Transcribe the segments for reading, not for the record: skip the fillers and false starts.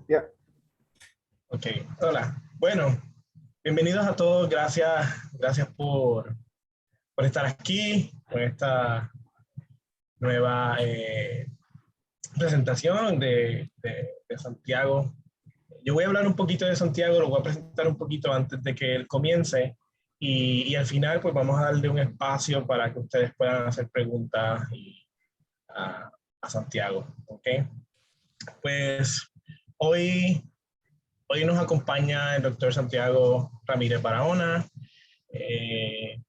Ya. Ok, hola. Bueno, bienvenidos a todos. Gracias por estar aquí con esta nueva presentación de Santiago. Yo voy a hablar un poquito de Santiago, lo voy a presentar un poquito antes de que él comience y al final pues vamos a darle un espacio para que ustedes puedan hacer preguntas a, a Santiago. Ok, pues hoy Hoy nos acompaña el doctor Santiago Ramírez Barahona. Eh,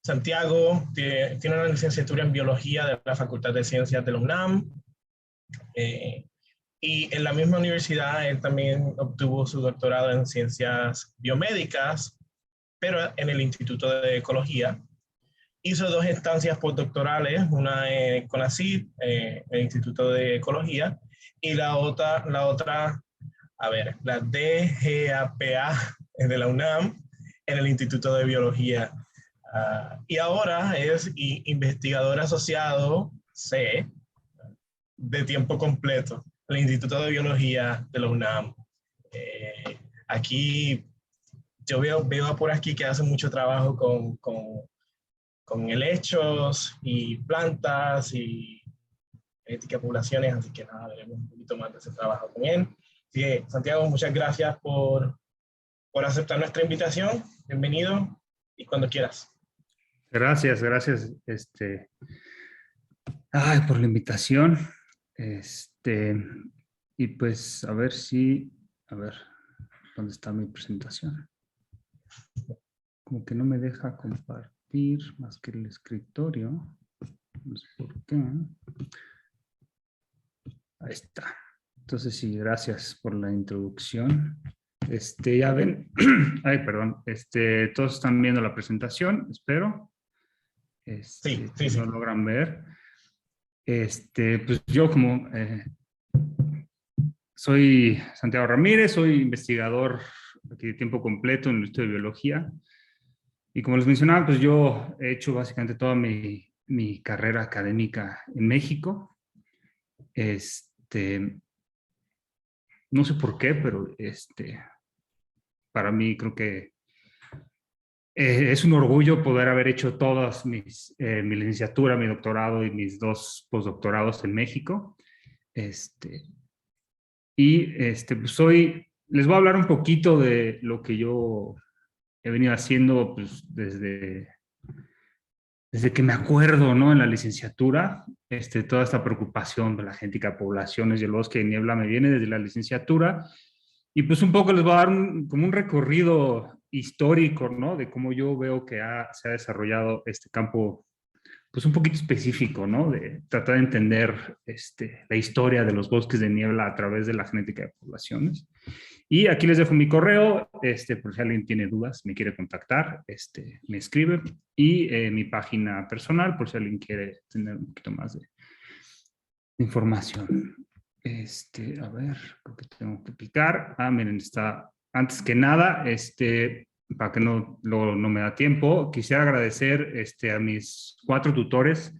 Santiago tiene una licenciatura en biología de la Facultad de Ciencias de la UNAM. eh, y en la misma universidad él también obtuvo su doctorado en ciencias biomédicas, pero en el Instituto de Ecología. Hizo dos estancias postdoctorales, una en CONACYT, el Instituto de Ecología, y la otra, la DGAPA de la UNAM en el Instituto de Biología. Y ahora es investigador asociado C de tiempo completo en el Instituto de Biología de la UNAM. Aquí yo veo por aquí que hace mucho trabajo con helechos y plantas y genética de poblaciones, así que nada, veremos un poquito más de ese trabajo con él. Así que, Santiago, muchas gracias por aceptar nuestra invitación. Bienvenido y cuando quieras. Gracias, por la invitación. Y pues a ver, ¿dónde está mi presentación? Como que no me deja compartir más que el escritorio. No sé por qué. Ahí está. Entonces sí, gracias por la introducción. Ya ven, ay, perdón, todos están viendo la presentación, espero. Sí. Si lo logran ver. Pues yo como soy Santiago Ramírez, soy investigador aquí de tiempo completo en el Instituto de Biología. Y como les mencionaba, pues yo he hecho básicamente toda mi carrera académica en México. No sé por qué, pero para mí creo que es un orgullo poder haber hecho todas mi licenciatura, mi doctorado y mis dos postdoctorados en México. Pues les voy a hablar un poquito de lo que yo he venido haciendo pues, desde que me acuerdo, ¿no? En la licenciatura, toda esta preocupación de la genética de poblaciones y el bosque de niebla me viene desde la licenciatura. Y pues un poco les voy a dar como un recorrido histórico, ¿no? De cómo yo veo que se ha desarrollado este campo, pues un poquito específico, ¿no? De tratar de entender la historia de los bosques de niebla a través de la genética de poblaciones. Y aquí les dejo mi correo, por si alguien tiene dudas, me quiere contactar, me escribe. Y mi página personal, por si alguien quiere tener un poquito más de información. A ver, creo que tengo que picar. Miren, está, antes que nada, para que no me da tiempo, quisiera agradecer a mis 4 tutores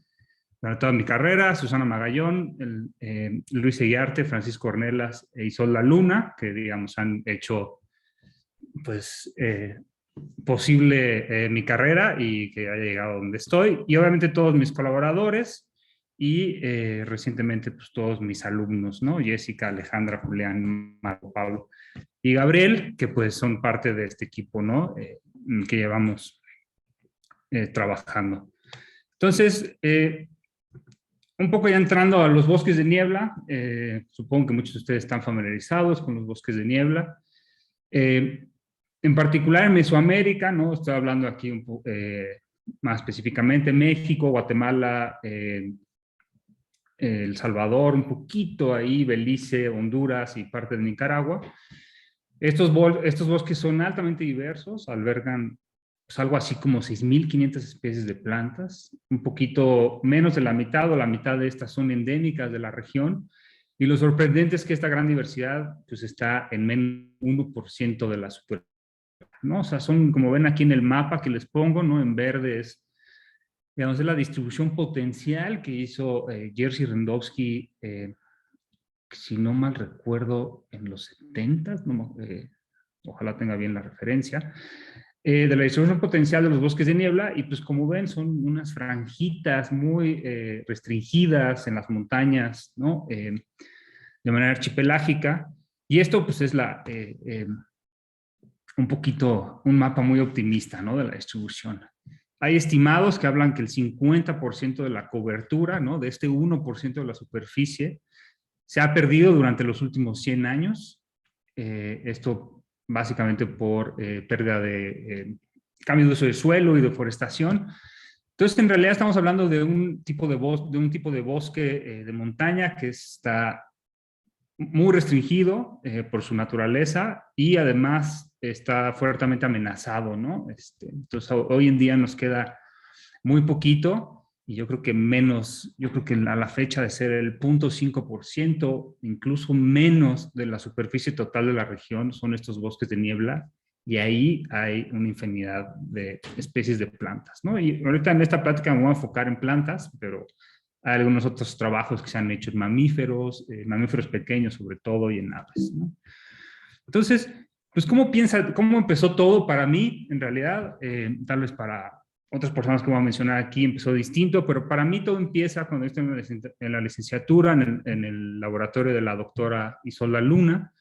durante toda mi carrera: Susana Magallón, Luis Eguiarte, Francisco Ornelas e Isolda Luna, que digamos han hecho pues posible mi carrera y que haya llegado a donde estoy. Y obviamente todos mis colaboradores y recientemente pues todos mis alumnos, ¿no? Jessica, Alejandra, Julián, Marco, Pablo y Gabriel, que pues son parte de este equipo, ¿no? Que llevamos trabajando. Entonces, un poco ya entrando a los bosques de niebla, supongo que muchos de ustedes están familiarizados con los bosques de niebla. En particular en Mesoamérica, ¿no? Estoy hablando aquí más específicamente México, Guatemala, El Salvador, un poquito ahí, Belice, Honduras y parte de Nicaragua. Estos bosques son altamente diversos, albergan pues, algo así como 6.500 especies de plantas, un poquito menos de la mitad o la mitad de estas son endémicas de la región, y lo sorprendente es que esta gran diversidad pues, está en menos del 1% de la superficie, ¿no? O sea, son, como ven aquí en el mapa que les pongo, ¿no? En verde es, digamos, la distribución potencial que hizo Jerzy Randowski si no mal recuerdo, en los 70, ojalá tenga bien la referencia, de la distribución potencial de los bosques de niebla, y pues como ven son unas franjitas muy restringidas en las montañas, ¿no? De manera archipelágica, y esto pues es un poquito, un mapa muy optimista, ¿no? De la distribución. Hay estimados que hablan que el 50% de la cobertura, ¿no? De este 1% de la superficie, se ha perdido durante los últimos 100 años. Esto básicamente por pérdida de cambio de uso de suelo y deforestación. Entonces, en realidad estamos hablando de un tipo de bosque de montaña que está muy restringido por su naturaleza y además está fuertemente amenazado, ¿no? Entonces, hoy en día nos queda muy poquito y yo creo que menos, yo creo que a la fecha de ser el 0.5%, incluso menos de la superficie total de la región son estos bosques de niebla, y ahí hay una infinidad de especies de plantas, ¿no? Y ahorita en esta plática me voy a enfocar en plantas, pero hay algunos otros trabajos que se han hecho en mamíferos pequeños sobre todo, y en aves, ¿no? Entonces, pues, ¿cómo empezó todo para mí? En realidad, tal vez para otras personas que voy a mencionar aquí empezó distinto, pero para mí todo empieza cuando estoy en la licenciatura, en el laboratorio de la doctora Isolda Luna,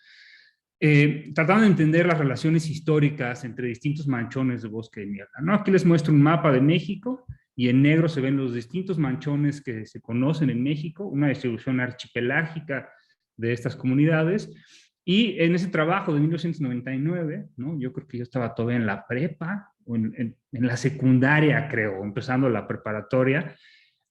tratando de entender las relaciones históricas entre distintos manchones de bosque de niebla, ¿no? Aquí les muestro un mapa de México, y en negro se ven los distintos manchones que se conocen en México, una distribución archipelágica de estas comunidades. Y en ese trabajo de 1999, ¿no? Yo creo que yo estaba todavía en la prepa, o en la secundaria, creo, empezando la preparatoria,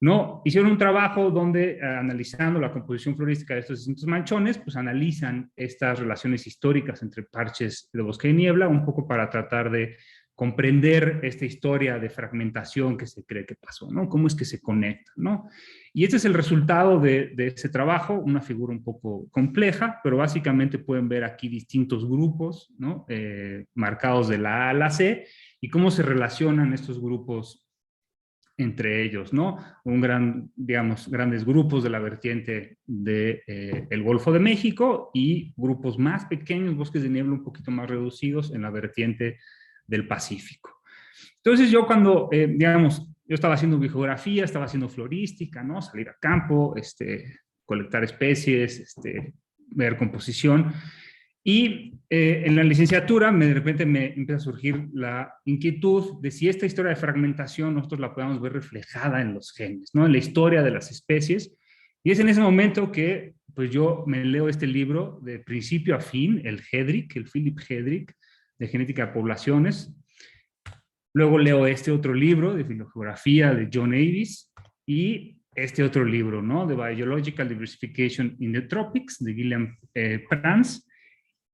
¿no? Hicieron un trabajo donde, analizando la composición florística de estos distintos manchones, pues analizan estas relaciones históricas entre parches de bosque de niebla, un poco para tratar de comprender esta historia de fragmentación que se cree que pasó, ¿no? Cómo es que se conectan, ¿no? Y este es el resultado de ese trabajo, una figura un poco compleja, pero básicamente pueden ver aquí distintos grupos, ¿no? Marcados de la A a la C, y cómo se relacionan estos grupos entre ellos, ¿no? Grandes grupos de la vertiente del Golfo de México, y grupos más pequeños, bosques de niebla un poquito más reducidos, en la vertiente del Pacífico. Entonces yo yo estaba haciendo biografía, estaba haciendo florística, ¿no? Salir a campo, colectar especies, ver composición. Y en la licenciatura de repente me empieza a surgir la inquietud de si esta historia de fragmentación nosotros la podemos ver reflejada en los genes, ¿no? En la historia de las especies. Y es en ese momento que pues yo me leo este libro de principio a fin, el Philip Hedrick, de genética de poblaciones. Luego leo este otro libro de filogeografía de John Avis, y este otro libro, ¿no? De Biological Diversification in the Tropics, de Guillaume Prance.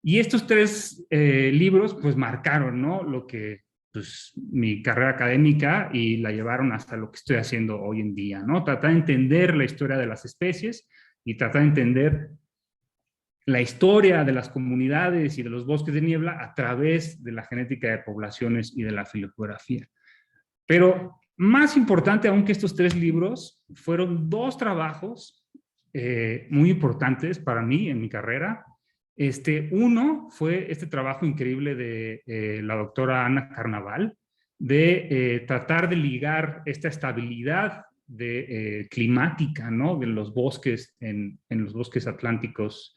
Y estos tres libros pues marcaron, ¿no? Lo que, pues, mi carrera académica, y la llevaron hasta lo que estoy haciendo hoy en día, ¿no? Tratar de entender la historia de las especies y tratar de entender la historia de las comunidades y de los bosques de niebla a través de la genética de poblaciones y de la filogeografía. Pero más importante aún que estos tres libros, fueron dos trabajos muy importantes para mí en mi carrera. Uno fue este trabajo increíble de la doctora Ana Carnaval, de tratar de ligar esta estabilidad climática, ¿no? De los bosques en los bosques atlánticos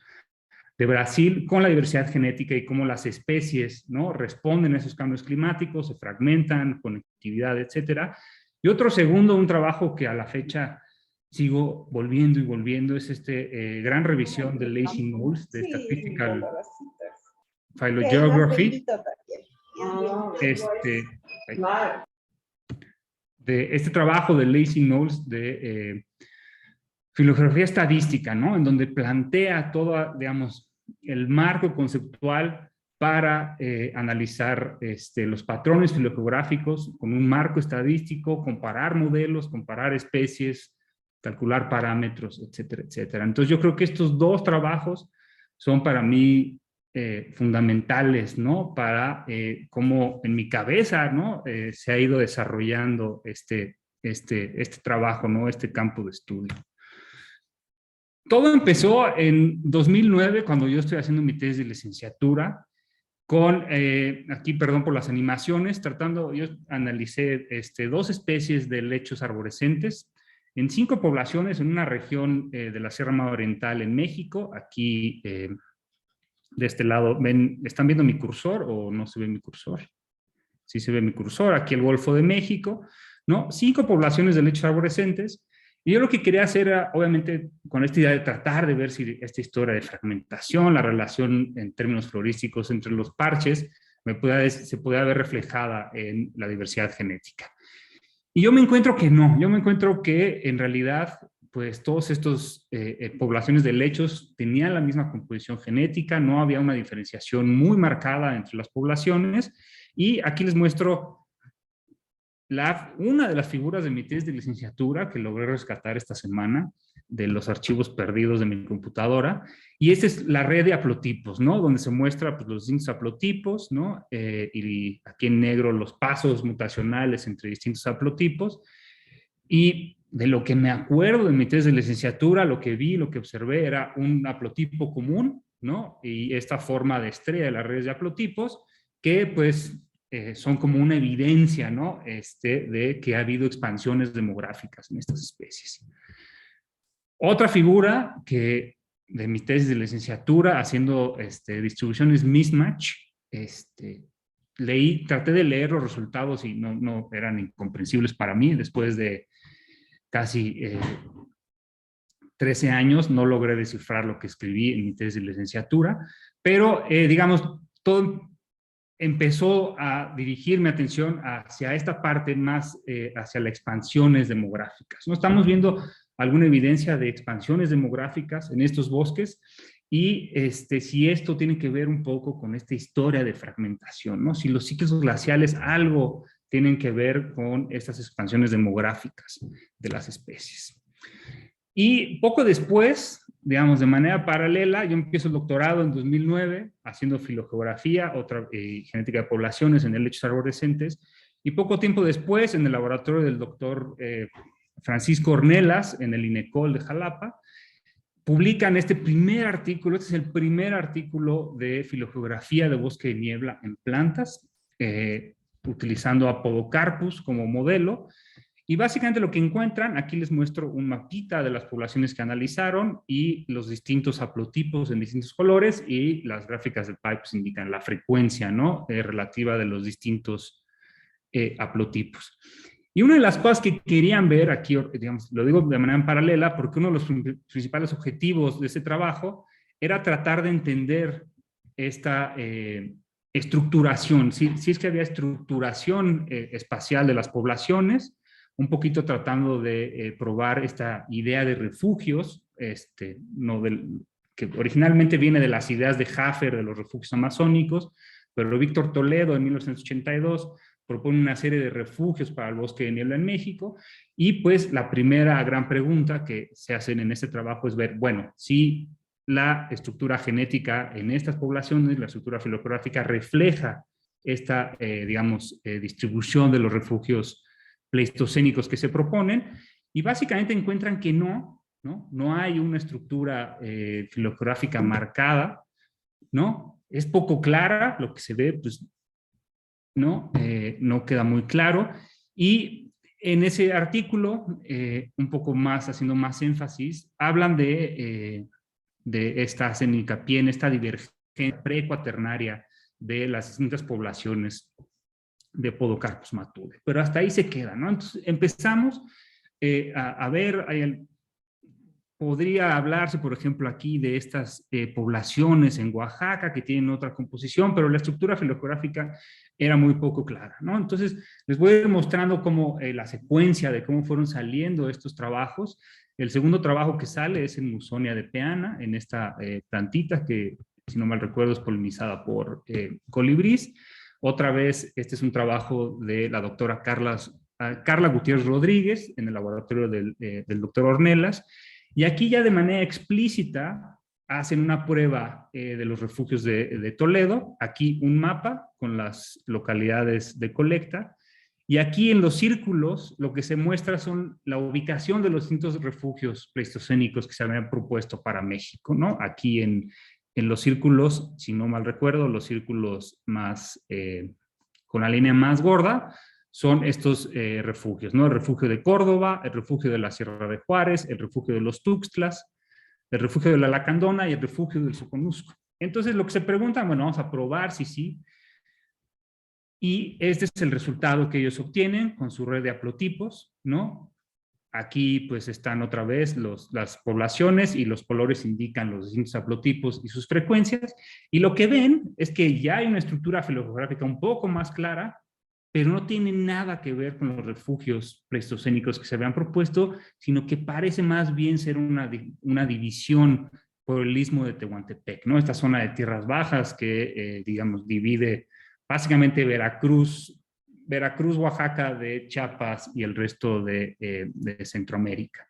de Brasil con la diversidad genética, y cómo las especies, ¿no? Responden a esos cambios climáticos, se fragmentan, conectividad, etcétera. Y otro segundo, un trabajo que a la fecha sigo volviendo y volviendo, es gran revisión de Lacy Knowles, de Statistical Phylogeography, de este trabajo de Lacy Knowles de filogeografía estadística, ¿no? En donde plantea todo, digamos, el marco conceptual para analizar los patrones filogeográficos con un marco estadístico, comparar modelos, comparar especies, calcular parámetros, etcétera, etcétera. Entonces yo creo que estos dos trabajos son para mí fundamentales, ¿no? Para cómo en mi cabeza, ¿no? Se ha ido desarrollando este trabajo, ¿no? Este campo de estudio. Todo empezó en 2009, cuando yo estoy haciendo mi tesis de licenciatura, con, aquí perdón por las animaciones, yo analicé 2 especies de lechos arborescentes en 5 poblaciones en una región de la Sierra Madre Oriental en México. Aquí, de este lado, ¿están viendo mi cursor o no se ve mi cursor? Sí se ve mi cursor, aquí el Golfo de México, ¿no? 5 poblaciones de lechos arborescentes. Y yo lo que quería hacer era, obviamente, con esta idea de tratar de ver si esta historia de fragmentación, la relación en términos florísticos entre los parches, se podía ver reflejada en la diversidad genética. Y yo me encuentro que no, yo me encuentro que en realidad, pues todos estos poblaciones de lechos tenían la misma composición genética, no había una diferenciación muy marcada entre las poblaciones. Y aquí les muestro una de las figuras de mi tesis de licenciatura que logré rescatar esta semana de los archivos perdidos de mi computadora. Y esta es la red de haplotipos, ¿no? Donde se muestra pues, los distintos haplotipos, ¿no? Y aquí en negro los pasos mutacionales entre distintos haplotipos. Y de lo que me acuerdo de mi tesis de licenciatura, lo que vi, lo que observé era un haplotipo común, ¿no? Y esta forma de estrella de las redes de haplotipos que pues son como una evidencia, ¿no? De que ha habido expansiones demográficas en estas especies. Otra figura que de mi tesis de licenciatura, haciendo distribuciones mismatch, traté de leer los resultados y no eran incomprensibles para mí. Después de casi 13 años no logré descifrar lo que escribí en mi tesis de licenciatura, pero digamos, todo empezó a dirigir mi atención hacia esta parte más, hacia las expansiones demográficas. ¿No? Estamos viendo alguna evidencia de expansiones demográficas en estos bosques y si esto tiene que ver un poco con esta historia de fragmentación, ¿no? Si los ciclos glaciales algo tienen que ver con estas expansiones demográficas de las especies. Y poco después, digamos, de manera paralela, yo empiezo el doctorado en 2009, haciendo filogeografía, genética de poblaciones en helechos arborescentes, y poco tiempo después, en el laboratorio del doctor Francisco Ornelas, en el INECOL de Jalapa, publican este primer artículo. Este es el primer artículo de filogeografía de bosque de niebla en plantas, utilizando a Podocarpus como modelo. Y básicamente lo que encuentran, aquí les muestro un mapita de las poblaciones que analizaron y los distintos haplotipos en distintos colores, y las gráficas del PIE pues indican la frecuencia, ¿no? Relativa de los distintos haplotipos. Y una de las cosas que querían ver aquí, digamos, lo digo de manera paralela, porque uno de los principales objetivos de este trabajo era tratar de entender esta estructuración, si es que había estructuración espacial de las poblaciones, un poquito tratando de probar esta idea de refugios, que originalmente viene de las ideas de Hafer de los refugios amazónicos, pero Víctor Toledo en 1982 propone una serie de refugios para el bosque de niebla en México. Y pues la primera gran pregunta que se hacen en este trabajo es ver, bueno, si la estructura genética en estas poblaciones, la estructura filogeográfica refleja esta, distribución de los refugios pleistocénicos que se proponen, y básicamente encuentran que no hay una estructura filogeográfica marcada, ¿no? Es poco clara, lo que se ve, pues, no queda muy claro. Y en ese artículo, un poco más, haciendo más énfasis, hablan de esta, hacen hincapié en esta divergencia precuaternaria de las distintas poblaciones de Podocarpus matude. Pero hasta ahí se queda, ¿no? Entonces empezamos a ver, podría hablarse, por ejemplo, aquí de estas poblaciones en Oaxaca que tienen otra composición, pero la estructura filogeográfica era muy poco clara, ¿no? Entonces, les voy a ir mostrando cómo la secuencia de cómo fueron saliendo estos trabajos. El segundo trabajo que sale es en Musonia de Peana, en esta plantita que, si no mal recuerdo, es polinizada por colibrís. Otra vez, este es un trabajo de la doctora Carla Gutiérrez Rodríguez en el laboratorio del doctor Ornelas. Y aquí ya de manera explícita hacen una prueba de los refugios de Toledo. Aquí un mapa con las localidades de colecta. Y aquí en los círculos lo que se muestra son la ubicación de los distintos refugios pleistocénicos que se habían propuesto para México, ¿no? Aquí en los círculos, si no mal recuerdo, los círculos más, con la línea más gorda, son estos refugios, ¿no? El refugio de Córdoba, el refugio de la Sierra de Juárez, el refugio de los Tuxtlas, el refugio de la Lacandona y el refugio del Soconusco. Entonces lo que se pregunta, bueno, vamos a probar si sí. Y este es el resultado que ellos obtienen con su red de haplotipos, ¿no? Aquí pues están otra vez las poblaciones y los colores indican los distintos haplotipos y sus frecuencias. Y lo que ven es que ya hay una estructura filogeográfica un poco más clara, pero no tiene nada que ver con los refugios pleistocénicos que se habían propuesto, sino que parece más bien ser una división por el istmo de Tehuantepec, ¿no? Esta zona de tierras bajas que, digamos, divide básicamente Veracruz, Oaxaca, de Chiapas y el resto de Centroamérica.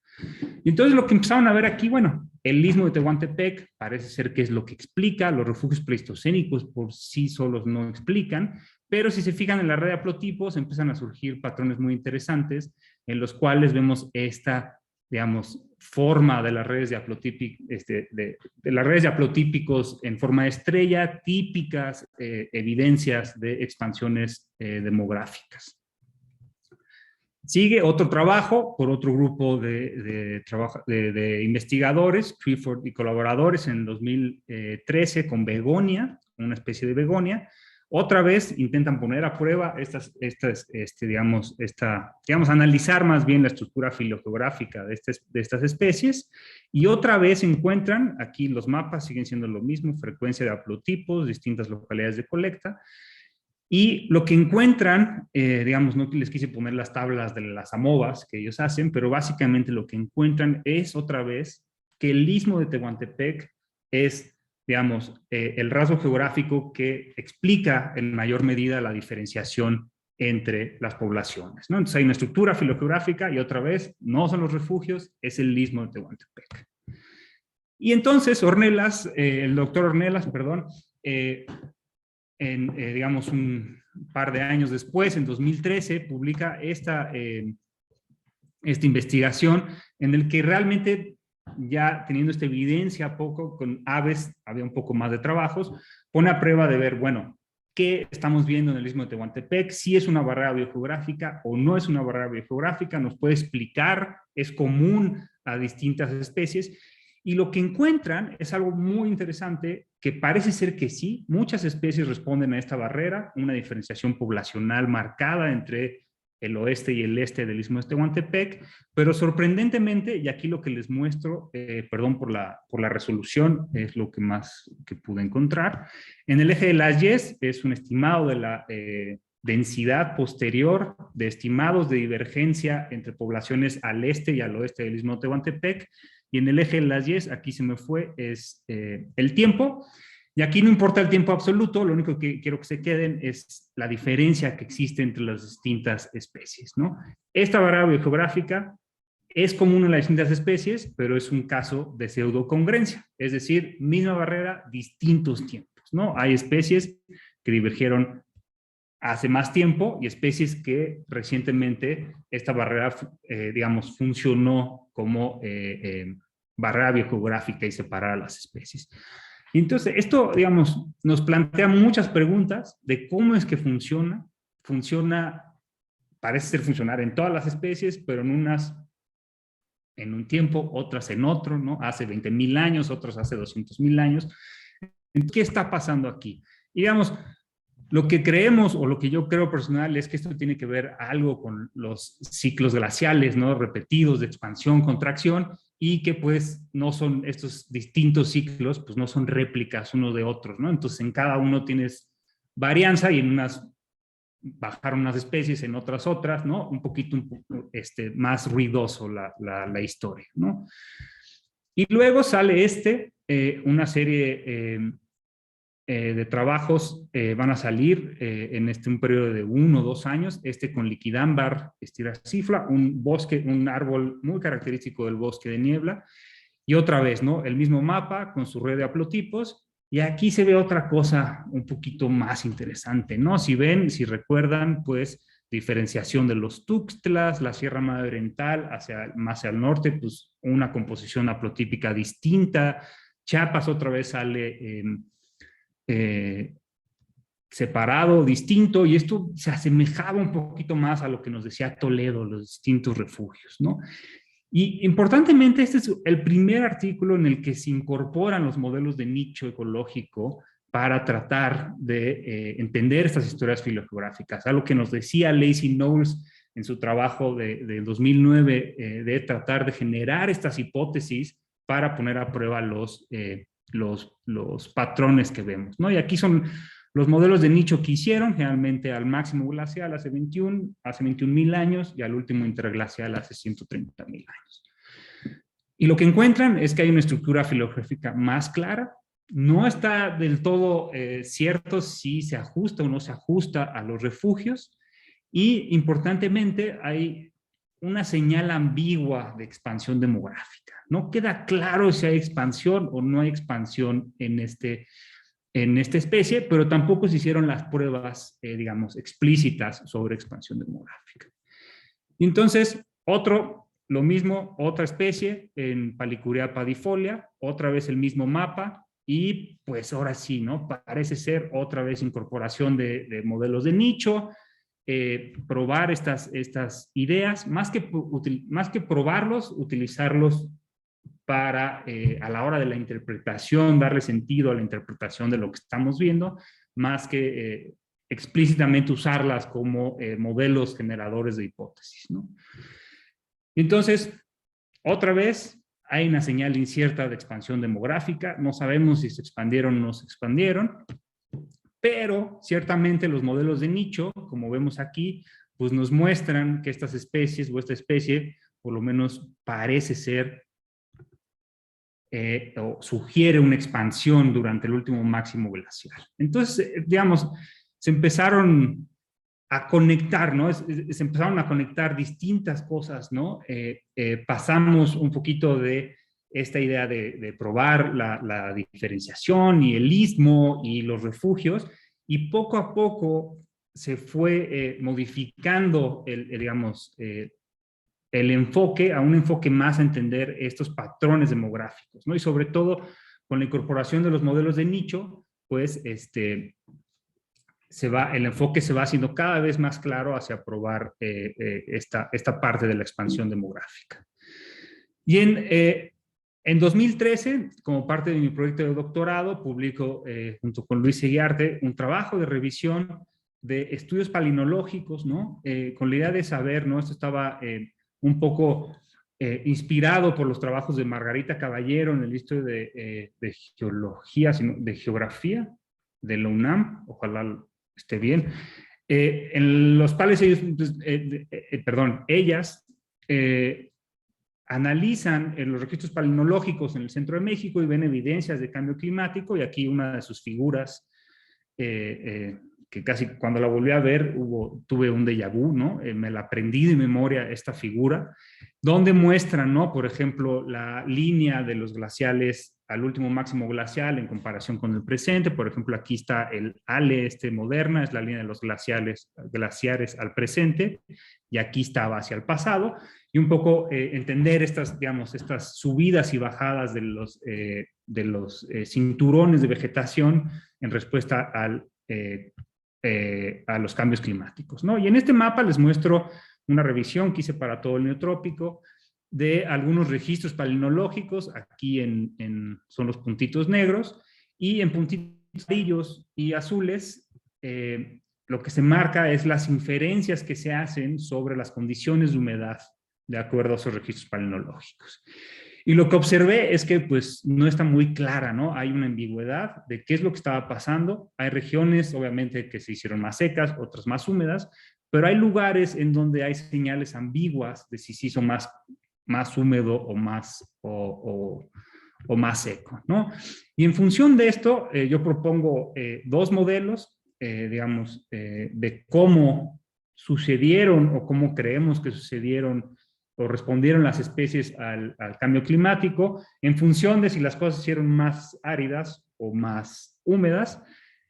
Y entonces lo que empezaron a ver aquí, bueno, el istmo de Tehuantepec parece ser que es lo que explica, los refugios pleistocénicos por sí solos no explican, pero si se fijan en la red de haplotipos empiezan a surgir patrones muy interesantes en los cuales vemos esta, digamos, forma de las redes de haplotípicos en forma de estrella, típicas evidencias de expansiones demográficas. Sigue otro trabajo por otro grupo de investigadores, Clifford y colaboradores, en 2013 con begonia, una especie de begonia. Otra vez intentan poner a prueba analizar más bien la estructura filogeográfica de estas especies, y otra vez encuentran, aquí los mapas siguen siendo lo mismo, frecuencia de haplotipos, distintas localidades de colecta, y lo que encuentran, digamos, no les quise poner las tablas de las AMOVAs que ellos hacen, pero básicamente lo que encuentran es otra vez que el istmo de Tehuantepec es, digamos, el rasgo geográfico que explica en mayor medida la diferenciación entre las poblaciones, ¿no? Entonces hay una estructura filogeográfica y otra vez no son los refugios, es el istmo de Tehuantepec. Y entonces Ornelas, el doctor Ornelas, perdón, digamos un par de años después, en 2013, publica esta investigación en el que realmente, ya teniendo esta evidencia poco, con aves había un poco más de trabajos, pone a prueba de ver, bueno, ¿qué estamos viendo en el istmo de Tehuantepec? Si es una barrera biogeográfica o no es una barrera biogeográfica, nos puede explicar, es común a distintas especies. Y lo que encuentran es algo muy interesante, que parece ser que sí, muchas especies responden a esta barrera, una diferenciación poblacional marcada entre el oeste y el este del istmo de Tehuantepec, pero sorprendentemente, y aquí lo que les muestro, perdón por la resolución, es lo que más que pude encontrar, en el eje de las Y es un estimado de la densidad posterior de estimados de divergencia entre poblaciones al este y al oeste del istmo de Tehuantepec, y en el eje de las Y, aquí se me fue, es el tiempo, y aquí no importa el tiempo absoluto, lo único que quiero que se queden es la diferencia que existe entre las distintas especies, ¿no? Esta barrera biogeográfica es común en las distintas especies, pero es un caso de pseudocongruencia, es decir, misma barrera, distintos tiempos, ¿no? Hay especies que divergieron hace más tiempo y especies que recientemente esta barrera, digamos, funcionó como barrera biogeográfica y separar a las especies. Y entonces, esto, digamos, nos plantea muchas preguntas de cómo es que funciona. Parece ser funcionar en todas las especies, pero en unas en un tiempo, otras en otro, ¿no? Hace 20,000 años, otros hace 200,000 años. ¿Qué está pasando aquí? Y digamos, lo que creemos, o lo que yo creo personal, es que esto tiene que ver algo con los ciclos glaciales, ¿no? Repetidos de expansión, contracción, y que pues no son estos distintos ciclos, pues no son réplicas unos de otros, ¿no? Entonces en cada uno tienes varianza y en unas bajaron unas especies, en otras, ¿no? Un poquito más ruidoso la historia, ¿no? Y luego sale una serie de trabajos van a salir en un periodo de 1 o 2 años, con Liquidambar styracifla, un árbol muy característico del bosque de niebla, y otra vez, ¿no? El mismo mapa con su red de haplotipos, y aquí se ve otra cosa un poquito más interesante, ¿no? Si recuerdan, pues diferenciación de los Tuxtlas, la Sierra Madre Oriental, más hacia el norte, pues una composición haplotípica distinta. Chiapas otra vez sale separado, distinto, y esto se asemejaba un poquito más a lo que nos decía Toledo, los distintos refugios, ¿no? Y importantemente, este es el primer artículo en el que se incorporan los modelos de nicho ecológico para tratar de entender estas historias filogeográficas. Algo que nos decía Lacey Knowles en su trabajo de 2009, de tratar de generar estas hipótesis para poner a prueba los patrones que vemos, ¿no? Y aquí son los modelos de nicho que hicieron, generalmente al máximo glacial hace 21.000 años y al último interglacial hace 130.000 años. Y lo que encuentran es que hay una estructura filogeográfica más clara. No está del todo cierto si se ajusta o no se ajusta a los refugios. Y importantemente hay una señal ambigua de expansión demográfica. No queda claro si hay expansión o no hay expansión en esta especie, pero tampoco se hicieron las pruebas, digamos, explícitas sobre expansión demográfica. Entonces, lo mismo, otra especie en Palicurea padifolia, otra vez el mismo mapa, y pues ahora sí, ¿no? Parece ser otra vez incorporación de modelos de nicho, probar estas ideas, más que probarlos, utilizarlos para, a la hora de la interpretación, darle sentido a la interpretación de lo que estamos viendo, más que explícitamente usarlas como modelos generadores de hipótesis, ¿no? Entonces, otra vez, hay una señal incierta de expansión demográfica, no sabemos si se expandieron o no se expandieron, pero ciertamente los modelos de nicho, como vemos aquí, pues nos muestran que estas especies o esta especie, por lo menos parece ser o sugiere una expansión durante el último máximo glacial. Entonces, digamos, se empezaron a conectar, ¿no? Se empezaron a conectar distintas cosas, ¿no? Pasamos un poquito de esta idea de probar la diferenciación y el istmo y los refugios, y poco a poco se fue modificando digamos, el enfoque a un enfoque más a entender estos patrones demográficos, ¿no? Y sobre todo con la incorporación de los modelos de nicho, pues el enfoque se va haciendo cada vez más claro hacia probar esta parte de la expansión demográfica. Y en 2013, como parte de mi proyecto de doctorado, publico junto con Luis Seguiarte un trabajo de revisión de estudios palinológicos, ¿no? Con la idea de saber, ¿no? Esto estaba un poco inspirado por los trabajos de Margarita Caballero en el Instituto de Geología, de Geografía de la UNAM, ojalá esté bien, en los cuales ellas analizan los registros palinológicos en el centro de México y ven evidencias de cambio climático, y aquí una de sus figuras que casi cuando la volví a ver tuve un déjà vu, ¿no? Me la aprendí de memoria esta figura, donde muestran, ¿no? Por ejemplo, la línea de los glaciales al último máximo glacial en comparación con el presente. Por ejemplo, aquí está el ALE moderna, es la línea de los glaciares al presente, y aquí estaba hacia el pasado, y un poco entender estas subidas y bajadas de los cinturones de vegetación en respuesta a los cambios climáticos, ¿no? Y en este mapa les muestro una revisión que hice para todo el neotrópico de algunos registros palinológicos. Aquí son los puntitos negros, y en puntitos amarillos y azules lo que se marca es las inferencias que se hacen sobre las condiciones de humedad de acuerdo a esos registros palinológicos. Y lo que observé es que pues no está muy clara, ¿no? Hay una ambigüedad de qué es lo que estaba pasando. Hay regiones, obviamente, que se hicieron más secas, otras más húmedas, pero hay lugares en donde hay señales ambiguas de si se hizo más húmedo o más seco, ¿no? Y en función de esto, yo propongo dos modelos, digamos, de cómo sucedieron o cómo creemos que sucedieron o respondieron las especies al cambio climático en función de si las cosas se hicieron más áridas o más húmedas.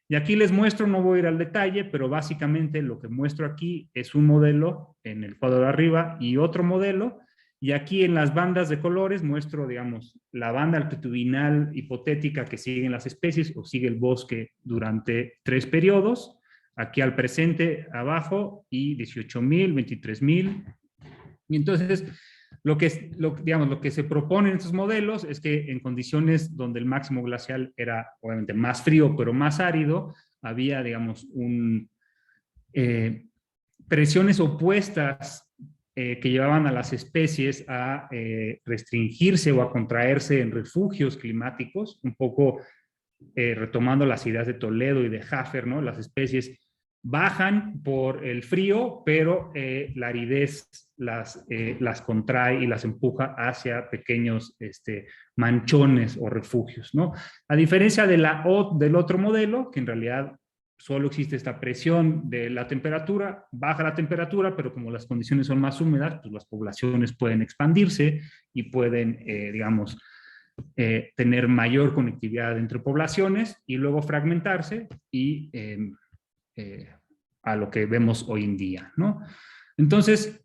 Y aquí les muestro, no voy a ir al detalle, pero básicamente lo que muestro aquí es un modelo en el cuadro de arriba y otro modelo. Y aquí en las bandas de colores muestro, digamos, la banda altitudinal hipotética que siguen las especies o sigue el bosque durante 3 periodos. Aquí al presente abajo y 18.000, 23.000. Y entonces digamos, lo que se propone en estos modelos es que en condiciones donde el máximo glacial era obviamente más frío pero más árido, había, digamos, presiones opuestas que llevaban a las especies a restringirse o a contraerse en refugios climáticos, un poco retomando las ideas de Toledo y de Hafer, ¿no? Las especies bajan por el frío, pero la aridez las contrae y las empuja hacia pequeños manchones o refugios, ¿no? A diferencia del otro modelo, que en realidad solo existe esta presión de la temperatura, baja la temperatura, pero como las condiciones son más húmedas, pues las poblaciones pueden expandirse y pueden, digamos, tener mayor conectividad entre poblaciones y luego fragmentarse y a lo que vemos hoy en día, ¿no? Entonces,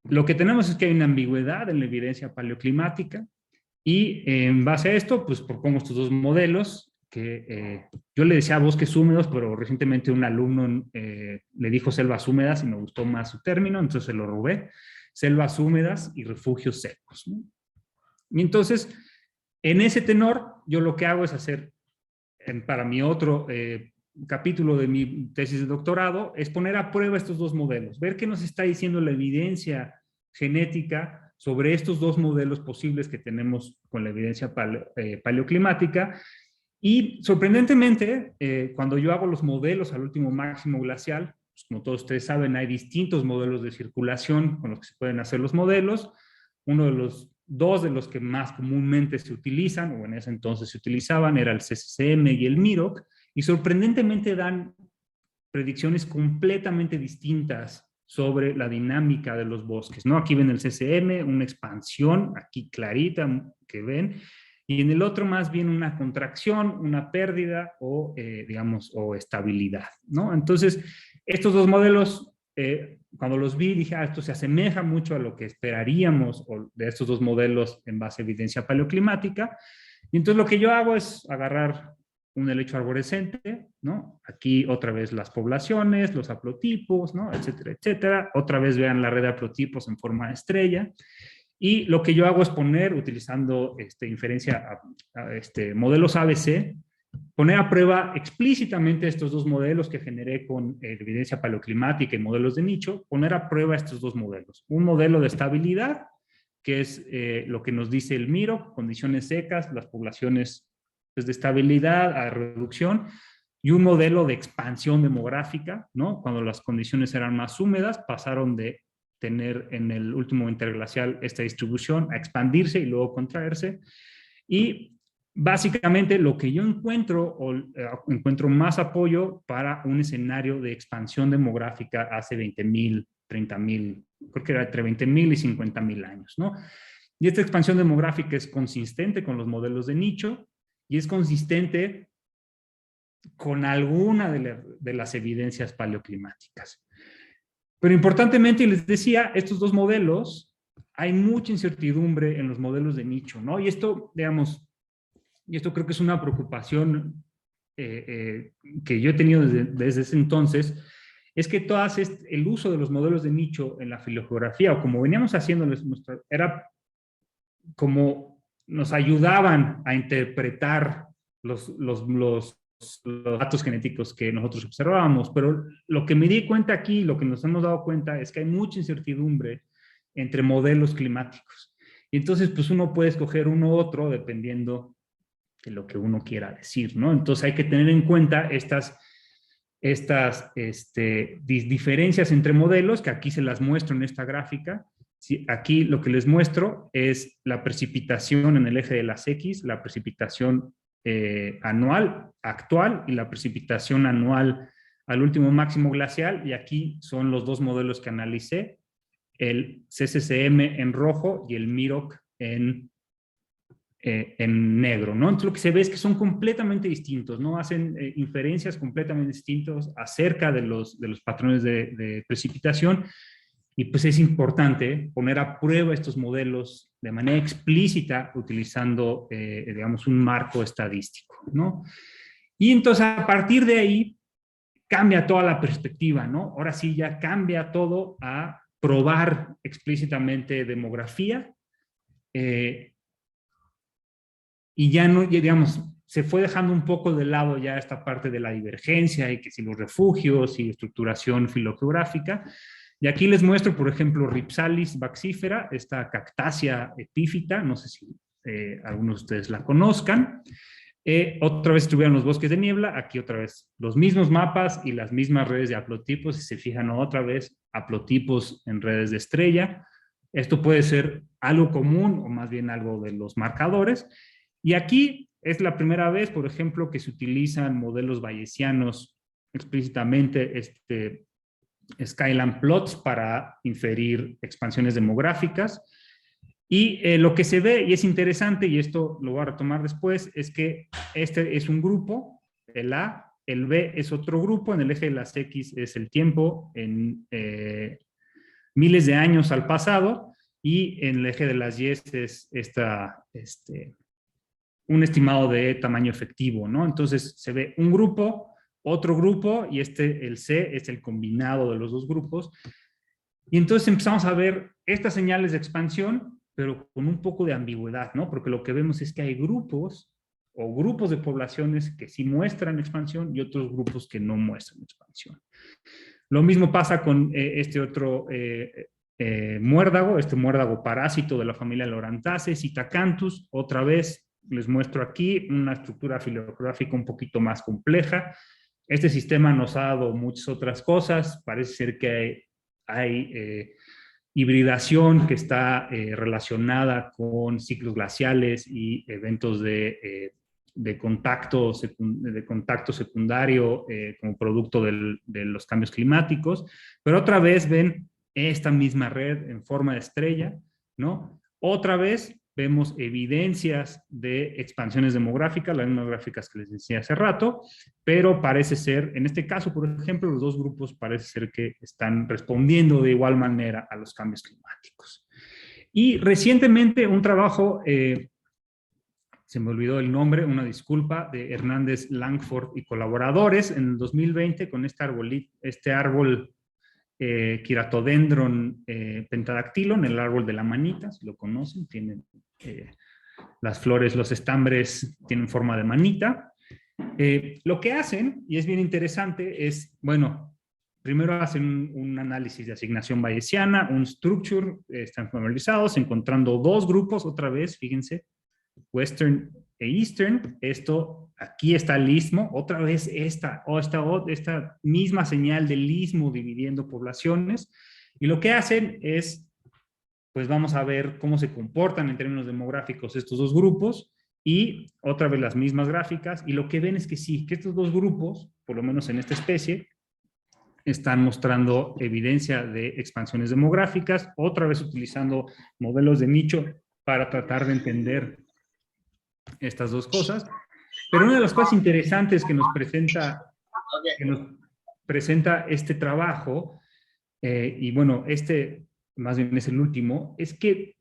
lo que tenemos es que hay una ambigüedad en la evidencia paleoclimática y en base a esto, pues propongo estos dos modelos que yo le decía bosques húmedos, pero recientemente un alumno le dijo selvas húmedas y me gustó más su término, entonces se lo robé, selvas húmedas y refugios secos, ¿no? Y entonces, en ese tenor, yo lo que hago es hacer, para mi otro capítulo de mi tesis de doctorado, es poner a prueba estos dos modelos, ver qué nos está diciendo la evidencia genética sobre estos dos modelos posibles que tenemos con la evidencia paleoclimática. Y sorprendentemente, cuando yo hago los modelos al último máximo glacial, pues como todos ustedes saben, hay distintos modelos de circulación con los que se pueden hacer los modelos. Uno de los dos de los que más comúnmente se utilizan, o en ese entonces se utilizaban, era el CCCM y el MIROC, y sorprendentemente dan predicciones completamente distintas sobre la dinámica de los bosques, ¿no? Aquí ven el CCM, una expansión, aquí clarita que ven, y en el otro más bien una contracción, una pérdida o, digamos, o estabilidad, ¿no? Entonces, estos dos modelos, cuando los vi, dije, esto se asemeja mucho a lo que esperaríamos de estos dos modelos en base a evidencia paleoclimática, y entonces lo que yo hago es agarrar un helecho arborescente, ¿no? Aquí otra vez las poblaciones, los haplotipos, ¿no? Etcétera, etcétera. Otra vez vean la red de haplotipos en forma de estrella. Y lo que yo hago es poner, utilizando inferencia modelos ABC, poner a prueba explícitamente estos dos modelos que generé con evidencia paleoclimática y modelos de nicho, poner a prueba estos dos modelos. Un modelo de estabilidad, que es lo que nos dice el MIRO, condiciones secas, las poblaciones de estabilidad a reducción, y un modelo de expansión demográfica, ¿no? Cuando las condiciones eran más húmedas, pasaron de tener en el último interglacial esta distribución a expandirse y luego contraerse. Y básicamente lo que yo encuentro, encuentro más apoyo para un escenario de expansión demográfica hace 20.000, 30.000, creo que era entre 20.000 y 50.000 años, ¿no? Y esta expansión demográfica es consistente con los modelos de nicho, y es consistente con alguna de las evidencias paleoclimáticas. Pero importantemente, les decía, estos dos modelos, hay mucha incertidumbre en los modelos de nicho, ¿no? Y esto, digamos, y esto creo que es una preocupación que yo he tenido desde ese entonces, es que el uso de los modelos de nicho en la filogeografía, o como veníamos haciendo, era como nos ayudaban a interpretar los datos genéticos que nosotros observábamos, pero lo que me di cuenta aquí, lo que nos hemos dado cuenta es que hay mucha incertidumbre entre modelos climáticos. Y entonces, pues uno puede escoger uno u otro dependiendo de lo que uno quiera decir, ¿no? Entonces hay que tener en cuenta estas diferencias entre modelos, que aquí se las muestro en esta gráfica. Sí, aquí lo que les muestro es la precipitación en el eje de las X, la precipitación anual actual y la precipitación anual al último máximo glacial, y aquí son los dos modelos que analicé, el CCCM en rojo y el MIROC en en negro, ¿no? Entonces lo que se ve es que son completamente distintos, ¿no? Hacen inferencias completamente distintas acerca de los patrones de precipitación, y pues es importante poner a prueba estos modelos de manera explícita utilizando, digamos, un marco estadístico, ¿no? Y entonces a partir de ahí cambia toda la perspectiva, ¿no? Ahora sí ya cambia todo a probar explícitamente demografía, y ya no, digamos, se fue dejando un poco de lado ya esta parte de la divergencia y que si los refugios y estructuración filogeográfica. Y aquí les muestro, por ejemplo, Rhipsalis baxífera, esta cactácea epífita, no sé si algunos de ustedes la conozcan. Otra vez estuvieron los bosques de niebla, aquí otra vez los mismos mapas y las mismas redes de haplotipos, si se fijan otra vez, haplotipos en redes de estrella. Esto puede ser algo común o más bien algo de los marcadores. Y aquí es la primera vez, por ejemplo, que se utilizan modelos bayesianos explícitamente, Skyline plots para inferir expansiones demográficas. Y lo que se ve, y es interesante, y esto lo voy a retomar después, es que este es un grupo, el A, el B es otro grupo, en el eje de las X es el tiempo en miles de años al pasado, y en el eje de las Y es un estimado de tamaño efectivo, ¿no? Entonces se ve un grupo, otro grupo, y el C es el combinado de los dos grupos. Y entonces empezamos a ver estas señales de expansión, pero con un poco de ambigüedad, ¿no? Porque lo que vemos es que hay grupos o grupos de poblaciones que sí muestran expansión y otros grupos que no muestran expansión. Lo mismo pasa con este otro muérdago, este muérdago parásito de la familia Lorantaceae, Sitacanthus. Otra vez les muestro aquí una estructura filogeográfica un poquito más compleja. Este sistema nos ha dado muchas otras cosas. Parece ser que hay hibridación que está relacionada con ciclos glaciales y eventos de contacto secundario como producto de los cambios climáticos. Pero otra vez ven esta misma red en forma de estrella, ¿no? Otra vez vemos evidencias de expansiones demográficas, las mismas gráficas que les decía hace rato, pero parece ser, en este caso, por ejemplo, los dos grupos parece ser que están respondiendo de igual manera a los cambios climáticos. Y recientemente un trabajo, se me olvidó el nombre, una disculpa, de Hernández Langford y colaboradores en el 2020 con este árbol Quiratodendron pentadactylon, el árbol de la manita, si lo conocen, tienen las flores, los estambres tienen forma de manita. Lo que hacen, y es bien interesante, es, bueno, primero hacen un análisis de asignación bayesiana, un structure, están familiarizados, encontrando dos grupos, otra vez, fíjense, Western e Eastern. Esto, aquí está el istmo, otra vez esta misma señal del istmo dividiendo poblaciones, y lo que hacen es, pues vamos a ver cómo se comportan en términos demográficos estos dos grupos, y otra vez las mismas gráficas, y lo que ven es que sí, que estos dos grupos, por lo menos en esta especie, están mostrando evidencia de expansiones demográficas, otra vez utilizando modelos de nicho para tratar de entender estas dos cosas. Pero una de las cosas interesantes que nos presenta este trabajo, y bueno, más bien es el último, es que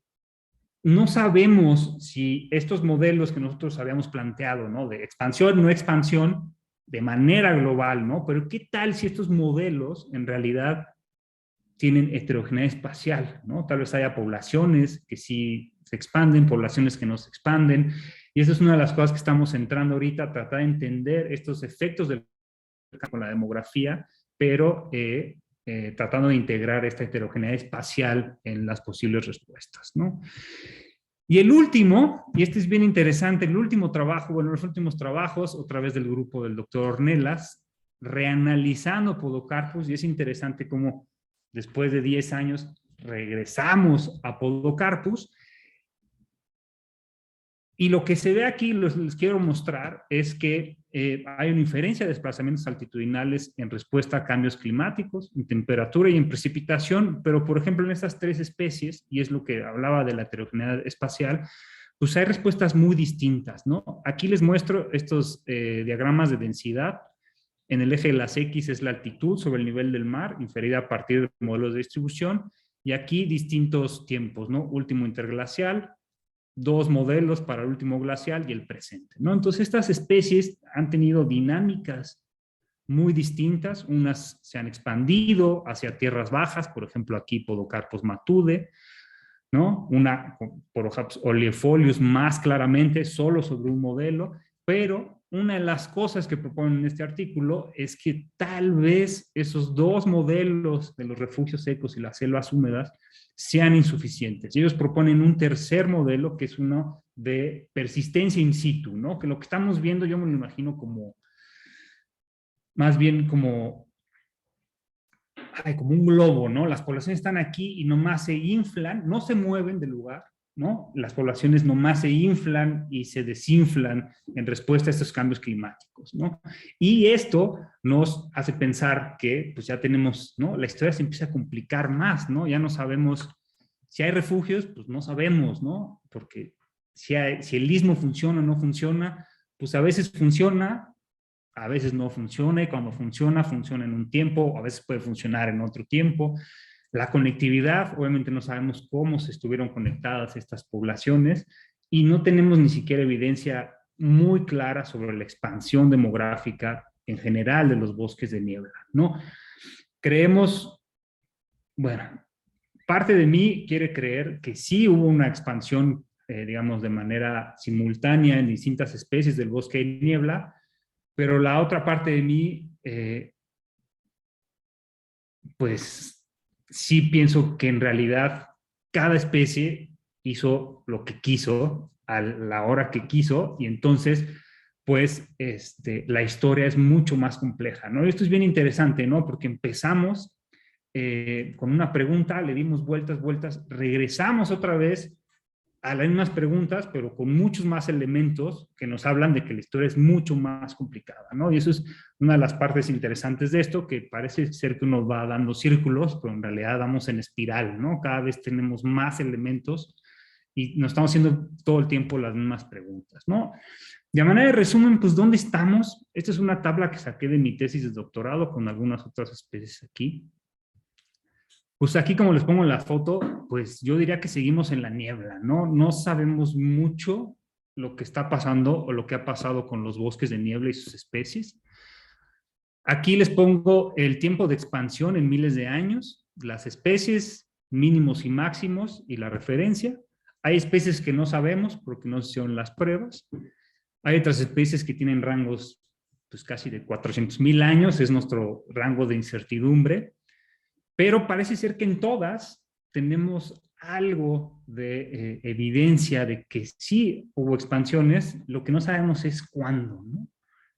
no sabemos si estos modelos que nosotros habíamos planteado, ¿no? De expansión, no expansión, de manera global, ¿no? Pero ¿qué tal si estos modelos en realidad tienen heterogeneidad espacial, ¿no? Tal vez haya poblaciones que sí se expanden, poblaciones que no se expanden, y esa es una de las cosas que estamos entrando ahorita, a tratar de entender estos efectos con la demografía, pero tratando de integrar esta heterogeneidad espacial en las posibles respuestas, ¿no? Y el último, y este es bien interesante, el último trabajo, bueno, los últimos trabajos, otra vez del grupo del doctor Ornelas, reanalizando Podocarpus, y es interesante cómo después de 10 años regresamos a Podocarpus. Y lo que se ve aquí, les quiero mostrar, es que hay una inferencia de desplazamientos altitudinales en respuesta a cambios climáticos, en temperatura y en precipitación, pero por ejemplo en estas tres especies, y es lo que hablaba de la heterogeneidad espacial, pues hay respuestas muy distintas, ¿no? Aquí les muestro estos diagramas de densidad. En el eje de las X es la altitud sobre el nivel del mar, inferida a partir de modelos de distribución, y aquí distintos tiempos, ¿no? Último interglacial, dos modelos para el último glacial y el presente, ¿no? Entonces, estas especies han tenido dinámicas muy distintas. Unas se han expandido hacia tierras bajas, por ejemplo, aquí Podocarpus matude, ¿no? Una Porohaps oleifolius más claramente, solo sobre un modelo, pero una de las cosas que proponen en este artículo es que tal vez esos dos modelos de los refugios secos y las selvas húmedas sean insuficientes. Ellos proponen un tercer modelo, que es uno de persistencia in situ, ¿no? Que lo que estamos viendo yo me lo imagino como, más bien como un globo, ¿no? Las poblaciones están aquí y nomás se inflan, no se mueven del lugar, ¿no? Las poblaciones nomás se inflan y se desinflan en respuesta a estos cambios climáticos, ¿no? Y esto nos hace pensar que, pues ya tenemos, ¿no? La historia se empieza a complicar más, ¿no? Ya no sabemos si hay refugios, pues no sabemos, ¿no? Porque si el istmo funciona o no funciona, pues a veces funciona, a veces no funciona, y cuando funciona, funciona en un tiempo, o a veces puede funcionar en otro tiempo. La conectividad, obviamente no sabemos cómo se estuvieron conectadas estas poblaciones y no tenemos ni siquiera evidencia muy clara sobre la expansión demográfica en general de los bosques de niebla, ¿no? Creemos, bueno, parte de mí quiere creer que sí hubo una expansión, digamos, de manera simultánea en distintas especies del bosque de niebla, pero la otra parte de mí, pues sí pienso que en realidad cada especie hizo lo que quiso a la hora que quiso, y entonces pues la historia es mucho más compleja, ¿no? Y esto es bien interesante, ¿no? Porque empezamos con una pregunta, le dimos vueltas, regresamos otra vez a las mismas preguntas, pero con muchos más elementos que nos hablan de que la historia es mucho más complicada, ¿no? Y eso es una de las partes interesantes de esto, que parece ser que uno va dando círculos, pero en realidad vamos en espiral, ¿no? Cada vez tenemos más elementos y nos estamos haciendo todo el tiempo las mismas preguntas, ¿no? De manera de resumen, pues, ¿dónde estamos? Esta es una tabla que saqué de mi tesis de doctorado con algunas otras especies aquí. Pues aquí, como les pongo en la foto, pues yo diría que seguimos en la niebla, ¿no? No sabemos mucho lo que está pasando o lo que ha pasado con los bosques de niebla y sus especies. Aquí les pongo el tiempo de expansión en miles de años, las especies, mínimos y máximos y la referencia. Hay especies que no sabemos porque no se hicieron las pruebas. Hay otras especies que tienen rangos pues casi de 400,000 años, es nuestro rango de incertidumbre. Pero parece ser que en todas tenemos algo de evidencia de que sí hubo expansiones, lo que no sabemos es cuándo, ¿no?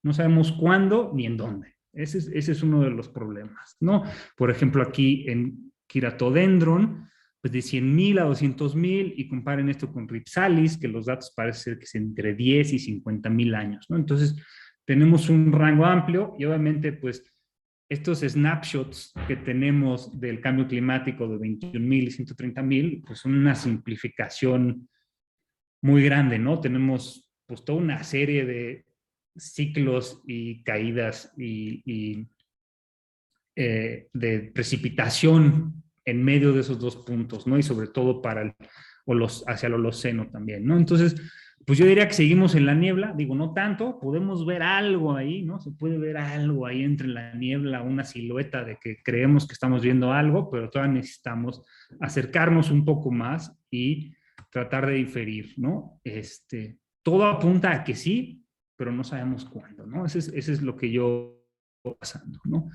No sabemos cuándo ni en dónde. Ese es uno de los problemas, ¿no? Por ejemplo, aquí en Quiratodendron, pues de 100,000 a 200,000, y comparen esto con Ripsalis, que los datos parece ser que es entre 10 y 50,000 años, ¿no? Entonces, tenemos un rango amplio y obviamente, pues, estos snapshots que tenemos del cambio climático de 21,000 y 130,000, pues son una simplificación muy grande, ¿no? Tenemos pues toda una serie de ciclos y caídas y de precipitación en medio de esos dos puntos, ¿no? Y sobre todo para hacia el Holoceno también, ¿no? Entonces, pues yo diría que seguimos en la niebla, digo, no tanto, podemos ver algo ahí, ¿no? Se puede ver algo ahí entre la niebla, una silueta de que creemos que estamos viendo algo, pero todavía necesitamos acercarnos un poco más y tratar de diferir, ¿no? Todo apunta a que sí, pero no sabemos cuándo, ¿no? Ese es lo que yo estoy pasando, ¿no?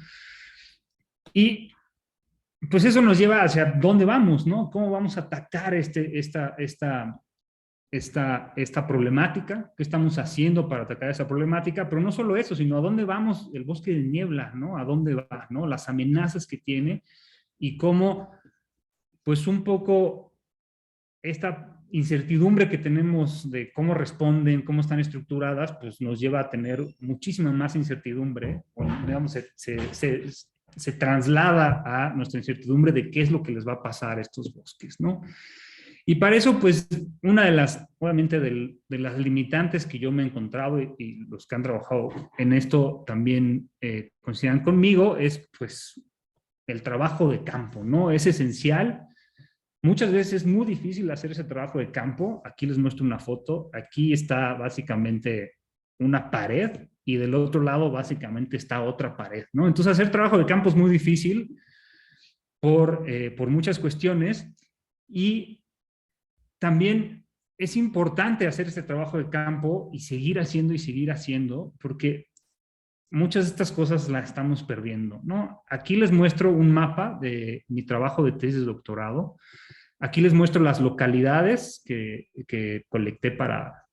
Y pues eso nos lleva hacia dónde vamos, ¿no? ¿Cómo vamos a atacar esta problemática? ¿Qué estamos haciendo para atacar esa problemática? Pero no solo eso, sino a dónde vamos el bosque de niebla, ¿no? ¿A dónde va, ¿no? Las amenazas que tiene y cómo, pues un poco esta incertidumbre que tenemos de cómo responden, cómo están estructuradas, pues nos lleva a tener muchísima más incertidumbre, o digamos, se traslada a nuestra incertidumbre de qué es lo que les va a pasar a estos bosques, ¿no? Y para eso, pues, una de las, obviamente, de las limitantes que yo me he encontrado y los que han trabajado en esto también coincidan conmigo es, pues, el trabajo de campo, ¿no? Es esencial. Muchas veces es muy difícil hacer ese trabajo de campo. Aquí les muestro una foto. Aquí está básicamente una pared y del otro lado básicamente está otra pared, ¿no? Entonces hacer trabajo de campo es muy difícil por muchas cuestiones y también es importante hacer este trabajo de campo y seguir haciendo, porque muchas de estas cosas las estamos perdiendo, ¿no? Aquí les muestro un mapa de mi trabajo de tesis de doctorado. Aquí les muestro las localidades que colecté para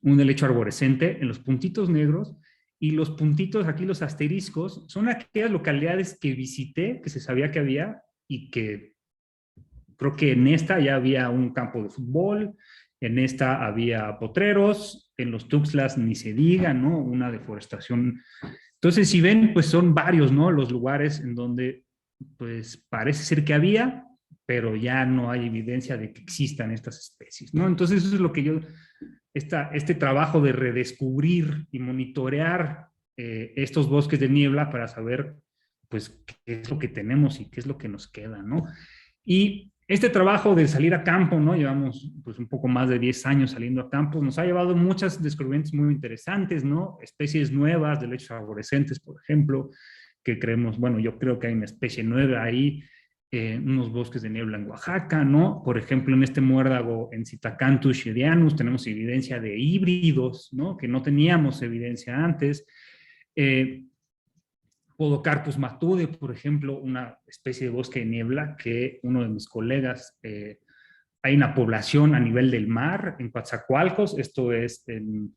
un helecho arborescente en los puntitos negros y los puntitos, aquí los asteriscos, son aquellas localidades que visité, que se sabía que había y que creo que en esta ya había un campo de fútbol, en esta había potreros, en los Tuxtlas ni se diga, ¿no? Una deforestación. Entonces, si ven, pues son varios, ¿no? Los lugares en donde, pues parece ser que había, pero ya no hay evidencia de que existan estas especies, ¿no? Entonces, eso es lo que yo, este trabajo de redescubrir y monitorear estos bosques de niebla para saber, pues, qué es lo que tenemos y qué es lo que nos queda, ¿no? Y este trabajo de salir a campo, ¿no? Llevamos pues un poco más de 10 años saliendo a campo, nos ha llevado muchas descubrimientos muy interesantes, ¿no? Especies nuevas de helechos arborescentes, por ejemplo, que creemos, bueno, yo creo que hay una especie nueva ahí, unos bosques de niebla en Oaxaca, ¿no? Por ejemplo, en este muérdago en Citacanthus shedianus tenemos evidencia de híbridos, ¿no? Que no teníamos evidencia antes. Podocarpus matude, por ejemplo, una especie de bosque de niebla que uno de mis colegas, hay una población a nivel del mar en Coatzacoalcos, esto es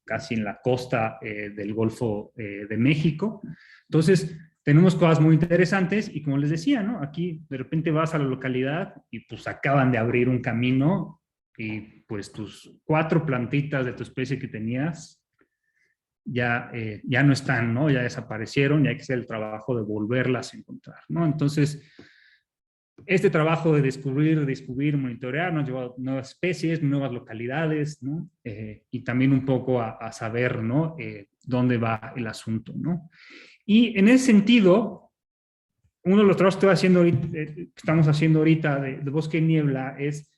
casi en la costa del Golfo de México. Entonces, tenemos cosas muy interesantes y como les decía, ¿no? Aquí de repente vas a la localidad y pues acaban de abrir un camino y pues tus 4 plantitas de tu especie que tenías ya no están, ¿no? Ya desaparecieron y hay que hacer el trabajo de volverlas a encontrar, ¿no? Entonces, este trabajo de descubrir, monitorear, nos lleva a nuevas especies, nuevas localidades, ¿no? Y también un poco a saber, ¿no? Dónde va el asunto, ¿no? Y en ese sentido, uno de los trabajos que estamos haciendo ahorita de bosque y niebla es,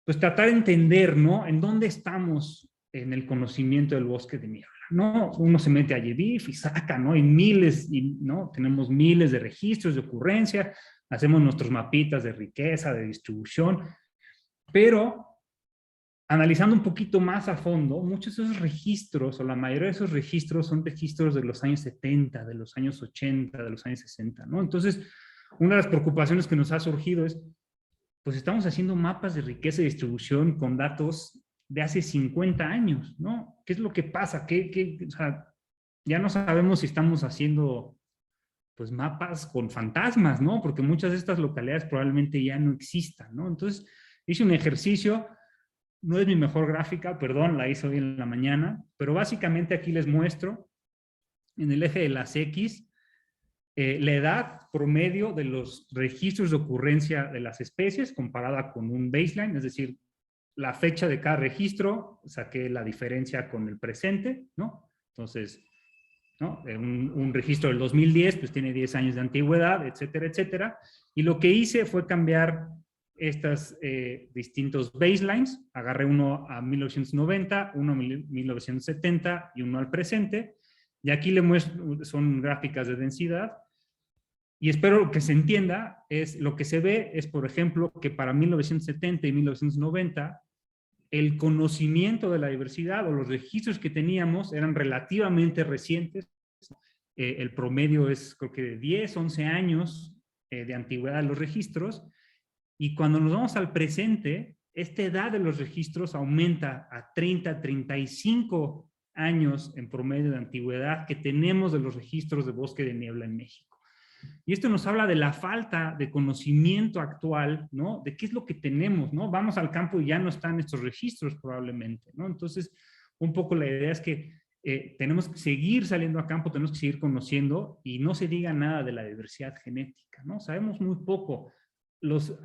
pues, tratar de entender, ¿no? En dónde estamos en el conocimiento del bosque de niebla. ¿No? Uno se mete a GBIF y saca, ¿no? Y miles, ¿no? Tenemos miles de registros de ocurrencia, hacemos nuestros mapitas de riqueza, de distribución, pero analizando un poquito más a fondo, muchos de esos registros, o la mayoría de esos registros, son registros de los años 70, de los años 80, de los años 60, ¿no? Entonces, una de las preocupaciones que nos ha surgido es, pues estamos haciendo mapas de riqueza y distribución con datos de hace 50 años, ¿no? ¿Qué es lo que pasa? O sea, ya no sabemos si estamos haciendo, pues, mapas con fantasmas, ¿no? Porque muchas de estas localidades probablemente ya no existan, ¿no? Entonces, hice un ejercicio, no es mi mejor gráfica, perdón, la hice hoy en la mañana, pero básicamente aquí les muestro, en el eje de las X, la edad promedio de los registros de ocurrencia de las especies comparada con un baseline, es decir, la fecha de cada registro, saqué la diferencia con el presente, ¿no? Entonces, ¿no? Un registro del 2010, pues tiene 10 años de antigüedad, etcétera, etcétera. Y lo que hice fue cambiar estos distintos baselines. Agarré uno a 1990, uno a 1970 y uno al presente. Y aquí le muestro, son gráficas de densidad. Y espero que se entienda, lo que se ve es, por ejemplo, que para 1970 y 1990 el conocimiento de la diversidad o los registros que teníamos eran relativamente recientes. El promedio es, creo que, de 10, 11 años de antigüedad de los registros. Y cuando nos vamos al presente, esta edad de los registros aumenta a 30, 35 años en promedio de antigüedad que tenemos de los registros de bosque de niebla en México. Y esto nos habla de la falta de conocimiento actual, ¿no? De qué es lo que tenemos, ¿no? Vamos al campo y ya no están estos registros probablemente, ¿no? Entonces, un poco la idea es que tenemos que seguir saliendo a campo, tenemos que seguir conociendo y no se diga nada de la diversidad genética, ¿no? Sabemos muy poco. Los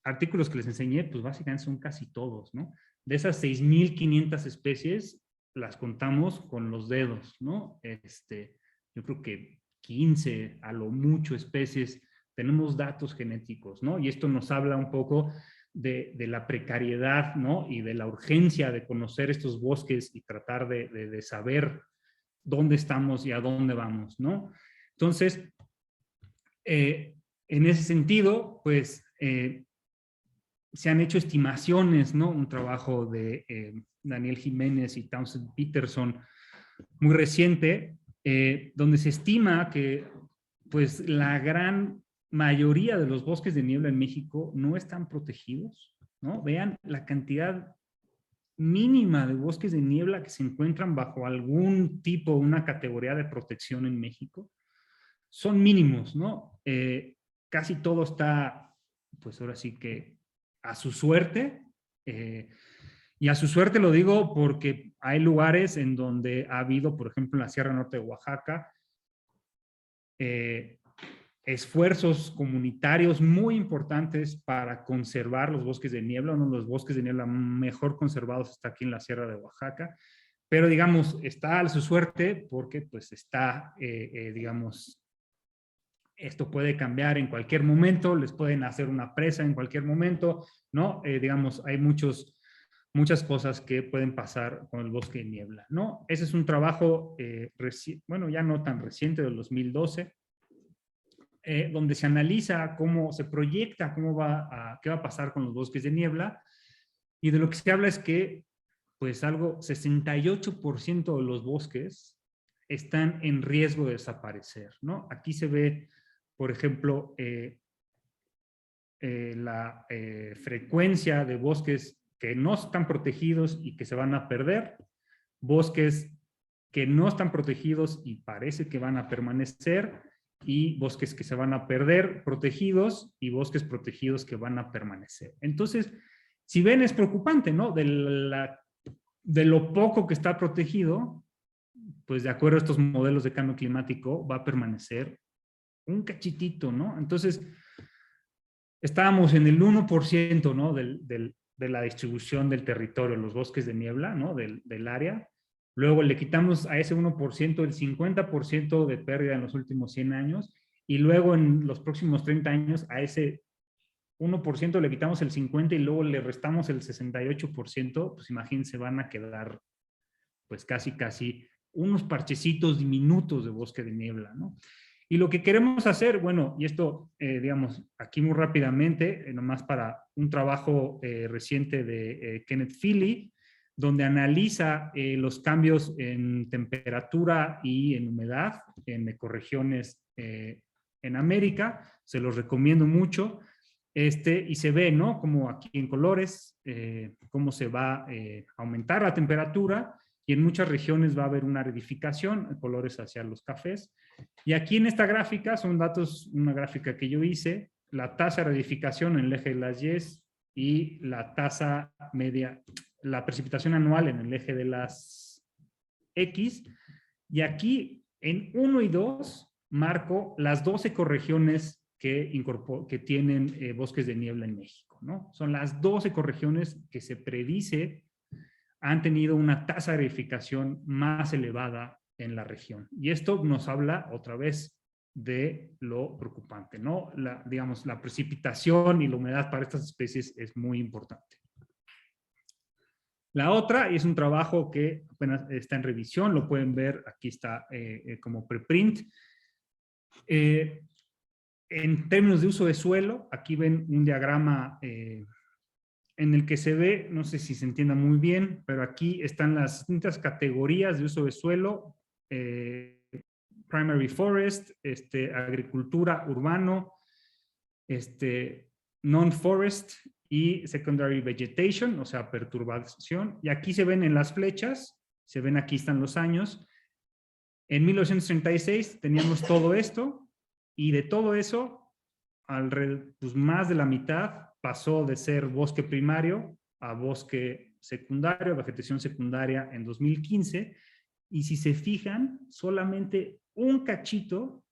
artículos que les enseñé, pues básicamente son casi todos, ¿no? De esas 6,500 especies, las contamos con los dedos, ¿no? Yo creo que 15 a lo mucho especies tenemos datos genéticos, ¿no? Y esto nos habla un poco de la precariedad, ¿no? Y de la urgencia de conocer estos bosques y tratar de saber dónde estamos y a dónde vamos, ¿no? Entonces, en ese sentido, pues, se han hecho estimaciones, ¿no? Un trabajo de Daniel Jiménez y Townsend Peterson muy reciente, donde se estima que pues la gran mayoría de los bosques de niebla en México no están protegidos, ¿no? Vean la cantidad mínima de bosques de niebla que se encuentran bajo algún tipo, una categoría de protección en México. Son mínimos, ¿no? Casi todo está, pues ahora sí que a su suerte, y a su suerte lo digo porque hay lugares en donde ha habido, por ejemplo, en la Sierra Norte de Oaxaca, esfuerzos comunitarios muy importantes para conservar los bosques de niebla. Uno de los bosques de niebla mejor conservados está aquí en la Sierra de Oaxaca, pero digamos, está a su suerte porque pues está, digamos, esto puede cambiar en cualquier momento, les pueden hacer una presa en cualquier momento, ¿no? Digamos, hay muchas cosas que pueden pasar con el bosque de niebla, ¿no? Ese es un trabajo, bueno, ya no tan reciente, del 2012, donde se analiza cómo se proyecta, qué va a pasar con los bosques de niebla, y de lo que se habla es que, pues 68% de los bosques están en riesgo de desaparecer, ¿no? Aquí se ve, por ejemplo, la frecuencia de bosques que no están protegidos y que se van a perder, bosques que no están protegidos y parece que van a permanecer, y bosques que se van a perder protegidos y bosques protegidos que van a permanecer. Entonces, si ven, es preocupante, ¿no? De lo poco que está protegido, pues de acuerdo a estos modelos de cambio climático, va a permanecer un cachitito, ¿no? Entonces, estábamos en el 1%, ¿no? De la distribución del territorio, los bosques de niebla, ¿no? Del área. Luego le quitamos a ese 1% el 50% de pérdida en los últimos 100 años, y luego en los próximos 30 años a ese 1% le quitamos el 50% y luego le restamos el 68%, pues imagínense, van a quedar pues casi unos parchecitos diminutos de bosque de niebla, ¿no? Y lo que queremos hacer, bueno, y esto, digamos, aquí muy rápidamente, nomás para un trabajo reciente de Kenneth Feely, donde analiza los cambios en temperatura y en humedad en ecorregiones en América. Se los recomiendo mucho. Y se ve, ¿no? Como aquí en colores, cómo se va a aumentar la temperatura, y en muchas regiones va a haber una aridificación, en colores hacia los cafés. Y aquí en esta gráfica son datos, una gráfica que yo hice, la tasa de aridificación en el eje de las Y y la tasa media, la precipitación anual en el eje de las X. Y aquí en 1 y 2 marco las 2 ecorregiones que tienen bosques de niebla en México, ¿no? Son las 2 ecorregiones que se predice han tenido una tasa de aridificación más elevada en la región. Y esto nos habla otra vez de lo preocupante, ¿no? Digamos, la precipitación y la humedad para estas especies es muy importante. La otra es un trabajo que apenas está en revisión, lo pueden ver, aquí está como preprint. En términos de uso de suelo, aquí ven un diagrama en el que se ve, no sé si se entienda muy bien, pero aquí están las distintas categorías de uso de suelo: primary forest, agricultura urbano, non-forest y secondary vegetation, o sea, perturbación. Y aquí se ven en las flechas, se ven, aquí están los años. En 1936 teníamos todo esto, y de todo eso, pues más de la mitad pasó de ser bosque primario a bosque secundario, vegetación secundaria en 2015. Y si se fijan, solamente un cachito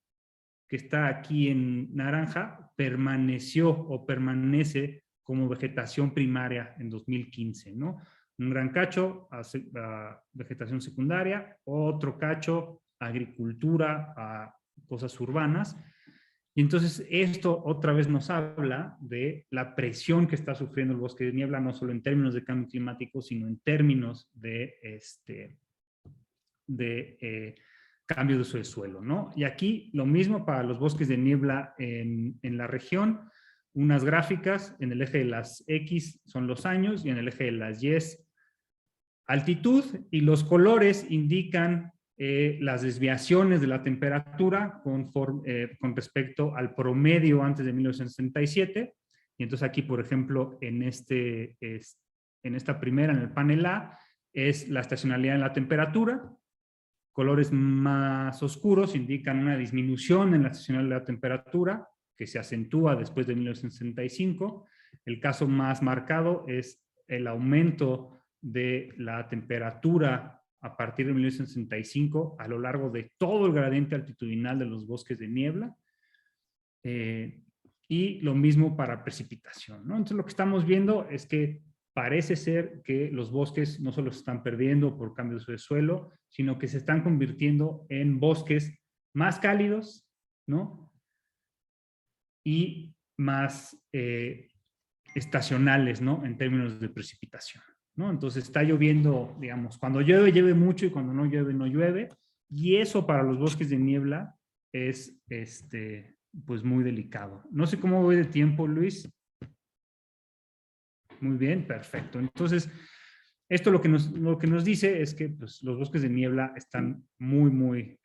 que está aquí en naranja permaneció o permanece como vegetación primaria en 2015, ¿no? Un gran cacho a vegetación secundaria, otro cacho a agricultura, a cosas urbanas. Y entonces esto otra vez nos habla de la presión que está sufriendo el bosque de niebla, no solo en términos de cambio climático, sino en términos de, cambio de uso de suelo, ¿no? Y aquí lo mismo para los bosques de niebla en la región, unas gráficas, en el eje de las X son los años y en el eje de las Y altitud, y los colores indican las desviaciones de la temperatura con respecto al promedio antes de 1967. Y entonces aquí, por ejemplo, en esta primera, en el panel A, es la estacionalidad en la temperatura. Colores más oscuros indican una disminución en la estacionalidad de la temperatura que se acentúa después de 1965. El caso más marcado es el aumento de la temperatura a partir de 1965 a lo largo de todo el gradiente altitudinal de los bosques de niebla. Y lo mismo para precipitación, ¿no? Entonces lo que estamos viendo es que parece ser que los bosques no solo se están perdiendo por cambios de suelo, sino que se están convirtiendo en bosques más cálidos, ¿no? Y más estacionales, ¿no? En términos de precipitación, ¿no? Entonces está lloviendo, digamos, cuando llueve, llueve mucho y cuando no llueve, no llueve. Y eso para los bosques de niebla es, pues muy delicado. No sé cómo voy de tiempo, Luis. Muy bien, perfecto. Entonces, esto lo que nos dice es que pues, los bosques de niebla están muy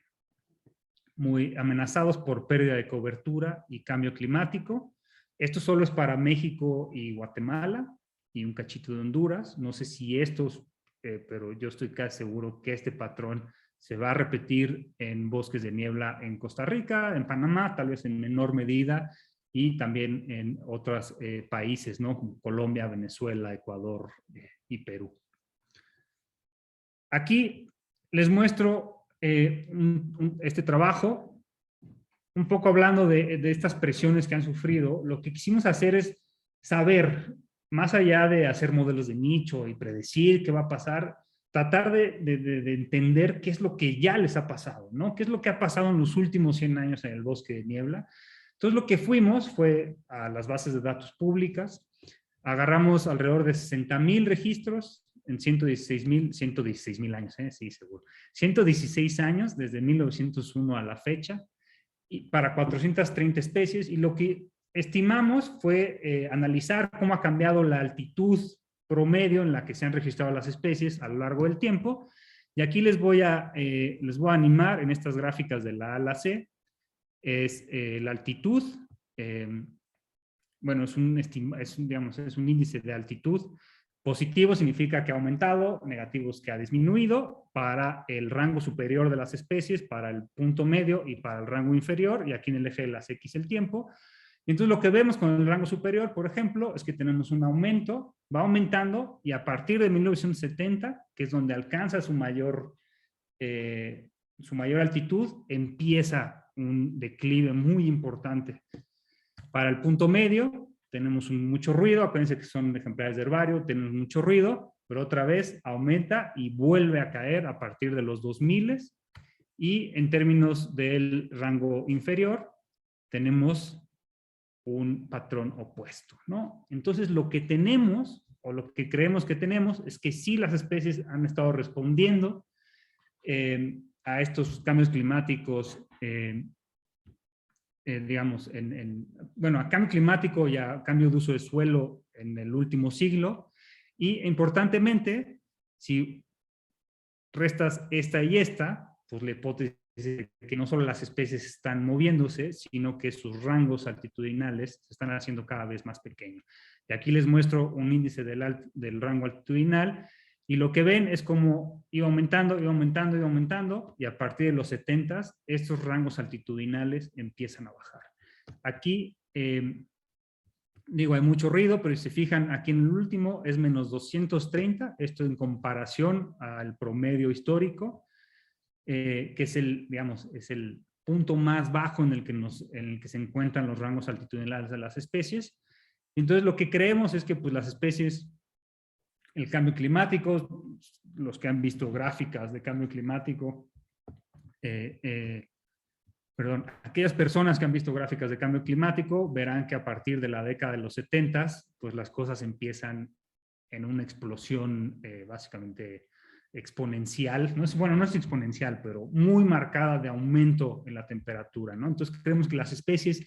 amenazados por pérdida de cobertura y cambio climático. Esto solo es para México y Guatemala y un cachito de Honduras. No sé si estos, pero yo estoy casi seguro que este patrón se va a repetir en bosques de niebla en Costa Rica, en Panamá, tal vez en menor medida, y también en otros países, ¿no? Como Colombia, Venezuela, Ecuador y Perú. Aquí les muestro este trabajo, un poco hablando de estas presiones que han sufrido. Lo que quisimos hacer es saber, más allá de hacer modelos de nicho y predecir qué va a pasar, tratar de entender qué es lo que ya les ha pasado, ¿no? ¿Qué es lo que ha pasado en los últimos 100 años en el bosque de niebla? Entonces lo que fuimos fue a las bases de datos públicas, agarramos alrededor de 60,000 registros en 116,000 años, sí, seguro. 116 años desde 1901 a la fecha, y para 430 especies, y lo que estimamos fue analizar cómo ha cambiado la altitud promedio en la que se han registrado las especies a lo largo del tiempo, y aquí les voy a animar en estas gráficas de la A a la C, es la altitud, bueno, es un índice de altitud. Positivo significa que ha aumentado, negativo es que ha disminuido para el rango superior de las especies, para el punto medio y para el rango inferior, y aquí en el eje de las X el tiempo. Y entonces lo que vemos con el rango superior, por ejemplo, es que tenemos un aumento, va aumentando, y a partir de 1970, que es donde alcanza su mayor altitud, empieza un declive muy importante. Para el punto medio tenemos mucho ruido, acuérdense que son ejemplares de herbario, tenemos mucho ruido, pero otra vez aumenta y vuelve a caer a partir de los 2000. Y en términos del rango inferior tenemos un patrón opuesto, ¿no? Entonces lo que tenemos, o lo que creemos que tenemos, es que sí las especies han estado respondiendo a estos cambios climáticos, digamos, bueno, a cambio climático y a cambio de uso de suelo en el último siglo. Y importantemente, si restas esta y esta, pues la hipótesis es que no solo las especies están moviéndose, sino que sus rangos altitudinales se están haciendo cada vez más pequeños. Y aquí les muestro un índice del rango altitudinal, y lo que ven es como iba aumentando, y a partir de los 70 estos rangos altitudinales empiezan a bajar. Aquí, digo, hay mucho ruido, pero si se fijan, aquí en el último es menos 230, esto en comparación al promedio histórico, que es es el punto más bajo en el que se encuentran los rangos altitudinales de las especies. Entonces, lo que creemos es que pues, las especies, el cambio climático, los que han visto gráficas de cambio climático, perdón, aquellas personas que han visto gráficas de cambio climático verán que a partir de la década de los 70, pues las cosas empiezan en una explosión básicamente exponencial, no es, bueno, no es exponencial, pero muy marcada de aumento en la temperatura, ¿no? Entonces creemos que las especies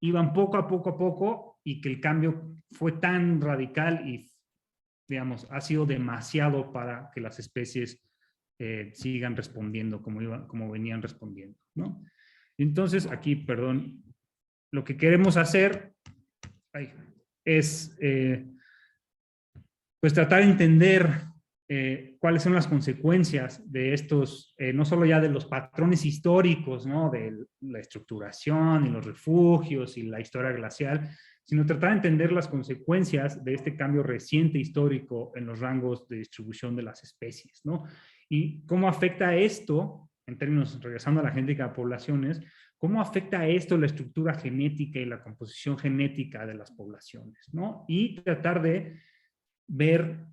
iban poco a poco y que el cambio fue tan radical y, digamos, ha sido demasiado para que las especies sigan respondiendo como venían respondiendo, ¿no? Entonces, aquí, perdón, lo que queremos hacer es pues tratar de entender cuáles son las consecuencias de estos, no solo ya de los patrones históricos, ¿no? De la estructuración y los refugios y la historia glacial, sino tratar de entender las consecuencias de este cambio reciente histórico en los rangos de distribución de las especies, ¿no? Y cómo afecta esto, en términos, regresando a la genética de poblaciones, cómo afecta esto la estructura genética y la composición genética de las poblaciones, ¿no? Y tratar de ver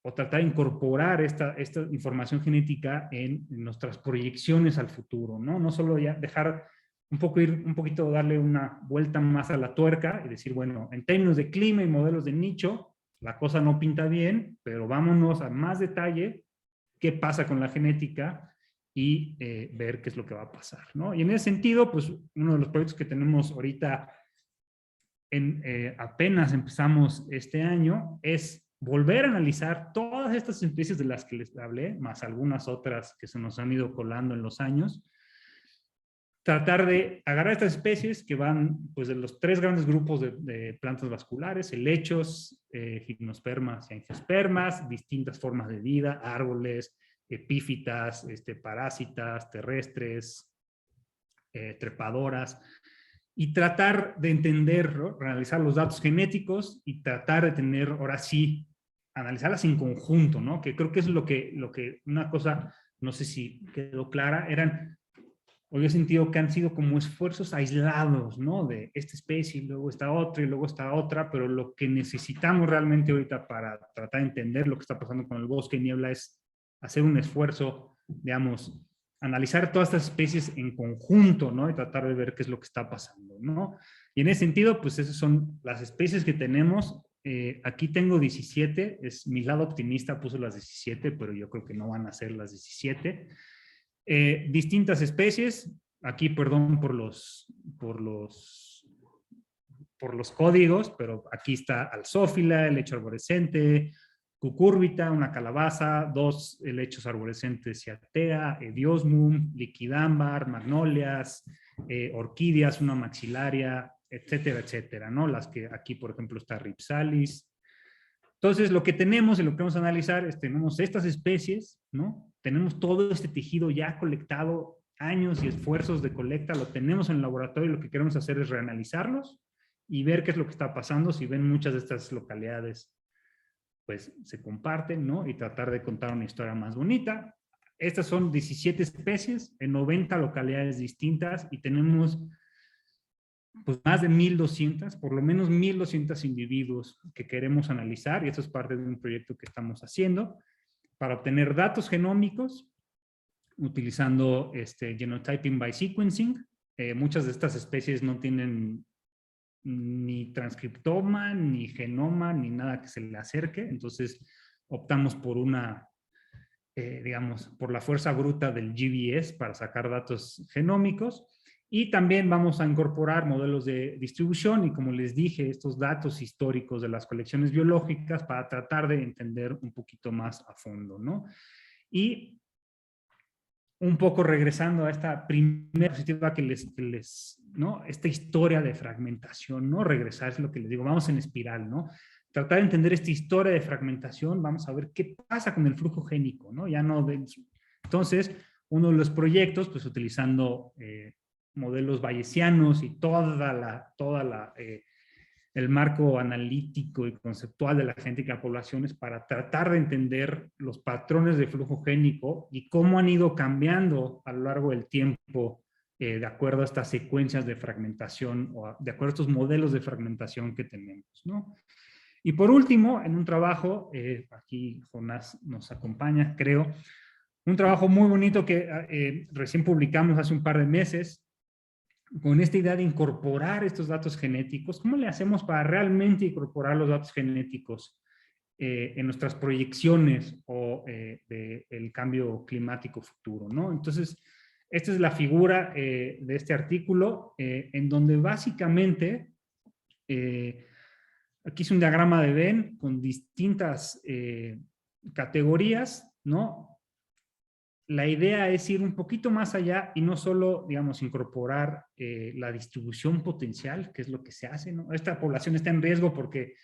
o tratar de incorporar esta información genética en nuestras proyecciones al futuro, ¿no? No solo ya dejar un poquito, darle una vuelta más a la tuerca y decir, bueno, en términos de clima y modelos de nicho, la cosa no pinta bien, pero vámonos a más detalle, qué pasa con la genética y ver qué es lo que va a pasar, ¿no? Y en ese sentido, pues uno de los proyectos que tenemos ahorita, apenas empezamos este año, es volver a analizar todas estas especies de las que les hablé, más algunas otras que se nos han ido colando en los años, tratar de agarrar estas especies que van pues de los tres grandes grupos de plantas vasculares, helechos, gimnospermas y angiospermas, distintas formas de vida, árboles, epífitas, parásitas, terrestres, trepadoras, y tratar de entender, ¿no? Realizar los datos genéticos y tratar de tener, ahora sí, analizarlas en conjunto, ¿no? Que creo que es lo que una cosa, no sé si quedó clara, o yo he sentido que han sido como esfuerzos aislados, ¿no? De esta especie y luego esta otra y luego esta otra, pero lo que necesitamos realmente ahorita para tratar de entender lo que está pasando con el bosque y niebla es hacer un esfuerzo, digamos, analizar todas estas especies en conjunto, ¿no? Y tratar de ver qué es lo que está pasando, ¿no? Y en ese sentido, pues esas son las especies que tenemos. Aquí tengo 17, es mi lado optimista, puso las 17, pero yo creo que no van a ser las 17. Distintas especies, aquí perdón por los códigos, pero aquí está alzófila, helecho arborescente, cucúrbita, una calabaza, dos helechos arborescentes, ciatea, ediosmum, liquidámbar, magnolias, orquídeas, una maxilaria, etcétera, etcétera, ¿no? Las que aquí, por ejemplo, está Ripsalis. Entonces, lo que tenemos y lo que vamos a analizar es, tenemos estas especies, ¿no? Tenemos todo este tejido ya colectado, años y esfuerzos de colecta, lo tenemos en el laboratorio y lo que queremos hacer es reanalizarlos y ver qué es lo que está pasando, si ven muchas de estas localidades pues se comparten, ¿no? Y tratar de contar una historia más bonita. Estas son 17 especies en 90 localidades distintas y tenemos pues más de 1,200, por lo menos 1,200 individuos que queremos analizar, y esto es parte de un proyecto que estamos haciendo para obtener datos genómicos utilizando genotyping by sequencing. Muchas de estas especies no tienen ni transcriptoma, ni genoma, ni nada que se le acerque, entonces optamos por digamos, por la fuerza bruta del GBS para sacar datos genómicos. Y también vamos a incorporar modelos de distribución y, como les dije, estos datos históricos de las colecciones biológicas para tratar de entender un poquito más a fondo, ¿no? Y un poco regresando a esta primera diapositiva ¿no? Esta historia de fragmentación, ¿no? Regresar es lo que les digo, vamos en espiral, ¿no? Tratar de entender esta historia de fragmentación, vamos a ver qué pasa con el flujo génico, ¿no? Ya no Entonces, uno de los proyectos, pues utilizando modelos bayesianos y el marco analítico y conceptual de la genética de poblaciones para tratar de entender los patrones de flujo génico y cómo han ido cambiando a lo largo del tiempo de acuerdo a estas secuencias de fragmentación o de acuerdo a estos modelos de fragmentación que tenemos, ¿no? Y por último, en un trabajo, aquí Jonás nos acompaña, creo, un trabajo muy bonito que recién publicamos hace un par de meses, con esta idea de incorporar estos datos genéticos. ¿Cómo le hacemos para realmente incorporar los datos genéticos en nuestras proyecciones o del cambio climático futuro, ¿no? Entonces, esta es la figura de este artículo, en donde básicamente, aquí es un diagrama de Venn con distintas categorías, ¿no? La idea es ir un poquito más allá y no solo, digamos, incorporar la distribución potencial, que es lo que se hace, ¿no? Esta población está en riesgo porque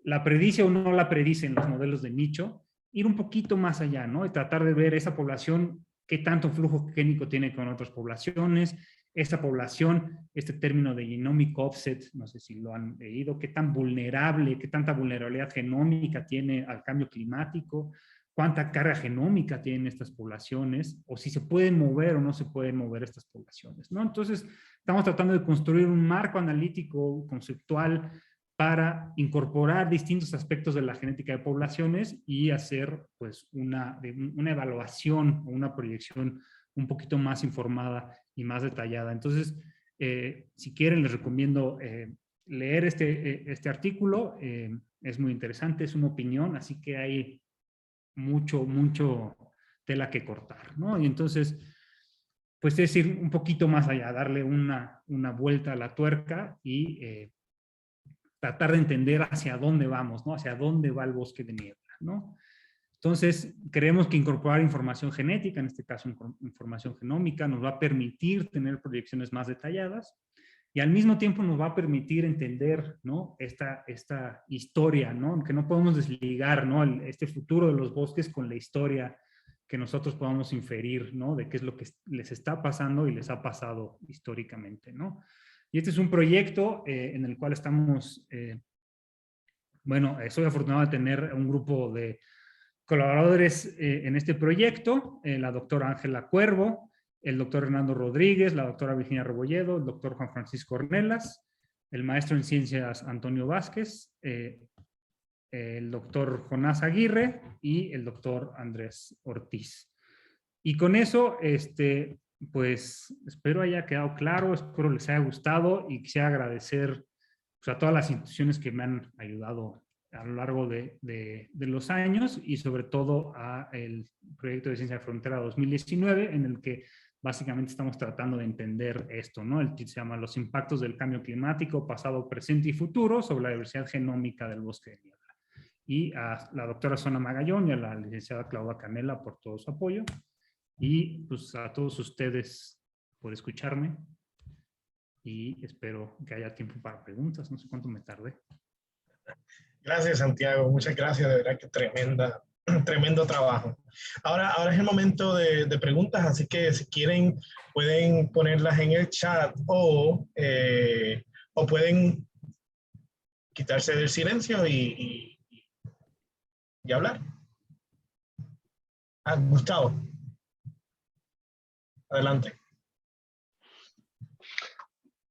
la predice o no la predicen los modelos de nicho, ir un poquito más allá, ¿no? Y tratar de ver esa población, qué tanto flujo génico tiene con otras poblaciones, esta población, este término de genomic offset, no sé si lo han leído, qué tan vulnerable, qué tanta vulnerabilidad genómica tiene al cambio climático, cuánta carga genómica tienen estas poblaciones, o si se pueden mover o no se pueden mover estas poblaciones, ¿no? Entonces, estamos tratando de construir un marco analítico, conceptual, para incorporar distintos aspectos de la genética de poblaciones y hacer pues una evaluación o una proyección un poquito más informada y más detallada. Entonces, si quieren, les recomiendo leer este artículo. Es muy interesante, es una opinión, así que hay mucho tela que cortar, ¿no? Y entonces, pues es ir un poquito más allá, darle una vuelta a la tuerca y tratar de entender hacia dónde vamos, ¿no? Hacia dónde va el bosque de niebla, ¿no? Entonces, creemos que incorporar información genética, en este caso información genómica, nos va a permitir tener proyecciones más detalladas y al mismo tiempo nos va a permitir entender, ¿no? esta historia, ¿no? Que no podemos desligar, ¿no? Este futuro de los bosques con la historia que nosotros podamos inferir, ¿no? De qué es lo que les está pasando y les ha pasado históricamente, ¿no? Y este es un proyecto en el cual estamos, bueno, soy afortunado de tener un grupo de colaboradores en este proyecto, la doctora Ángela Cuervo, el doctor Hernando Rodríguez, la doctora Virginia Rebolledo, el doctor Juan Francisco Ornelas, el maestro en ciencias Antonio Vázquez, el doctor Jonás Aguirre y el doctor Andrés Ortiz. Y con eso, pues espero haya quedado claro, espero les haya gustado y quisiera agradecer pues, a todas las instituciones que me han ayudado a lo largo de los años y sobre todo al proyecto de Ciencia de Frontera 2019 en el que básicamente estamos tratando de entender esto, ¿no? El título se llama Los impactos del cambio climático, pasado, presente y futuro sobre la diversidad genómica del bosque de niebla. Y a la doctora Sona Magallón y a la licenciada Claudia Canela por todo su apoyo. Y pues a todos ustedes por escucharme y espero que haya tiempo para preguntas. No sé cuánto me tardé. Gracias, Santiago. Muchas gracias. De verdad que tremendo trabajo. Ahora es el momento de preguntas, así que si quieren pueden ponerlas en el chat o pueden quitarse del silencio y hablar. Gustavo. Adelante.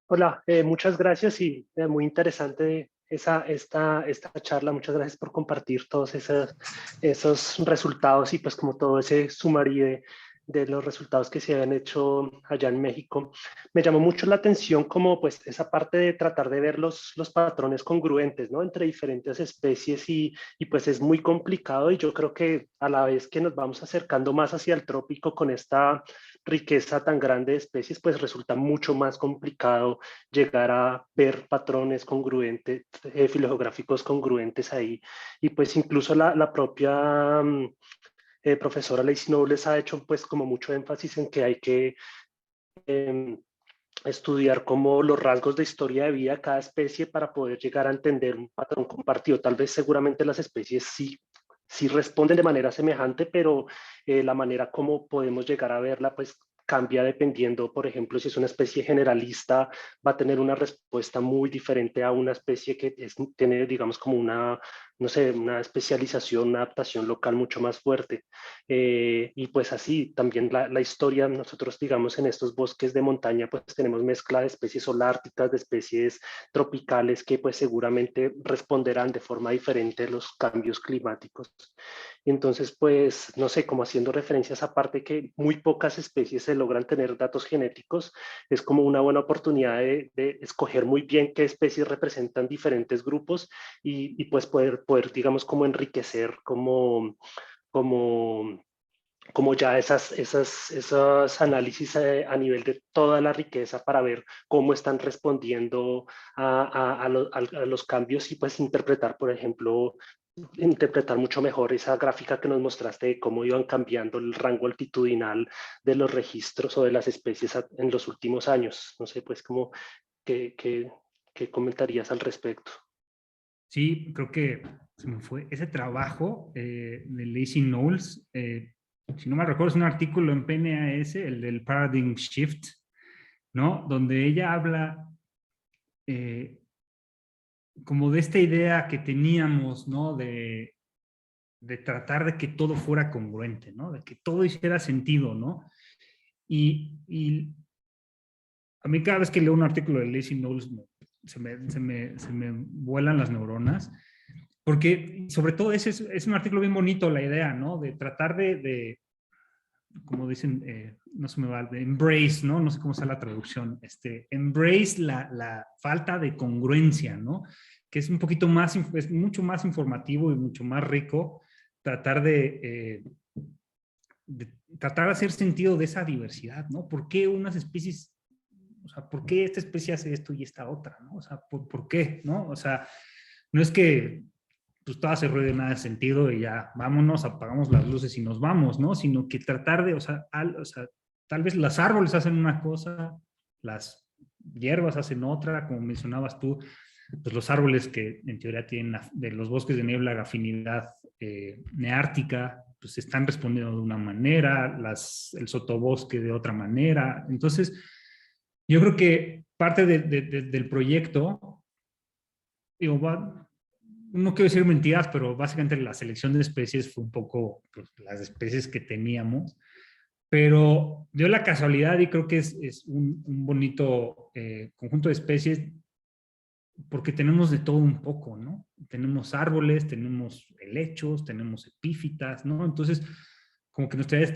Hola, muchas gracias y muy interesante esta charla. Muchas gracias por compartir todos esos resultados y pues como todo ese sumario de los resultados que se han hecho allá en México. Me llamó mucho la atención como pues esa parte de tratar de ver los patrones congruentes, ¿no? Entre diferentes especies y pues es muy complicado y yo creo que a la vez que nos vamos acercando más hacia el trópico con esta riqueza tan grande de especies, pues resulta mucho más complicado llegar a ver patrones congruentes, filogeográficos congruentes ahí. Y pues incluso la propia profesora Lacey Knowles ha hecho pues como mucho énfasis en que hay que estudiar como los rasgos de historia de vida de cada especie para poder llegar a entender un patrón compartido. Tal vez seguramente las especies sí responden de manera semejante, pero la manera como podemos llegar a verla, pues cambia dependiendo, por ejemplo, si es una especie generalista, va a tener una respuesta muy diferente a una especie que tiene, digamos, como una, no sé, una especialización, una adaptación local mucho más fuerte. Y pues así, también la historia, nosotros digamos en estos bosques de montaña, pues tenemos mezcla de especies holárticas, de especies tropicales que pues seguramente responderán de forma diferente a los cambios climáticos. Y entonces, pues, no sé, como haciendo referencias aparte que muy pocas especies se logran tener datos genéticos, es como una buena oportunidad de escoger muy bien qué especies representan diferentes grupos y pues poder, digamos, como enriquecer como, como ya esos análisis a nivel de toda la riqueza para ver cómo están respondiendo a los cambios y pues interpretar, por ejemplo, interpretar mucho mejor esa gráfica que nos mostraste de cómo iban cambiando el rango altitudinal de los registros o de las especies en los últimos años. No sé, pues, como, ¿qué comentarías al respecto? Sí, creo que se me fue ese trabajo de Lacey Knowles. Si no me recuerdo, es un artículo en PNAS, el del Paradigm Shift, ¿no? Donde ella habla eh, como de esta idea que teníamos, ¿no? De tratar de que todo fuera congruente, ¿no? De que todo hiciera sentido, ¿no? Y a mí cada vez que leo un artículo de Lacey Knowles se me vuelan las neuronas, porque sobre todo ese es un artículo bien bonito, la idea, ¿no? De tratar como dicen, no se me va, de embrace, ¿no? No sé cómo sea la traducción, embrace la falta de congruencia, ¿no? Que es un poquito más, es mucho más informativo y mucho más rico tratar de tratar de hacer sentido de esa diversidad, ¿no? ¿Por qué unas especies, o sea, por qué esta especie hace esto y esta otra, ¿no? O sea, ¿por qué, no? O sea, no es que pues todo hace ruido de nada de sentido y ya vámonos, apagamos las luces y nos vamos, ¿no? Sino que tratar de, o sea, tal vez los árboles hacen una cosa, las hierbas hacen otra, como mencionabas tú, pues los árboles que en teoría tienen de los bosques de niebla afinidad neártica, pues están respondiendo de una manera, el sotobosque de otra manera. Entonces, yo creo que parte del proyecto, digo, no quiero decir mentiras, pero básicamente la selección de especies fue un poco pues, las especies que teníamos, pero dio la casualidad y creo que es un bonito conjunto de especies porque tenemos de todo un poco, ¿no? Tenemos árboles, tenemos helechos, tenemos epífitas, ¿no? Entonces, como que nuestra idea es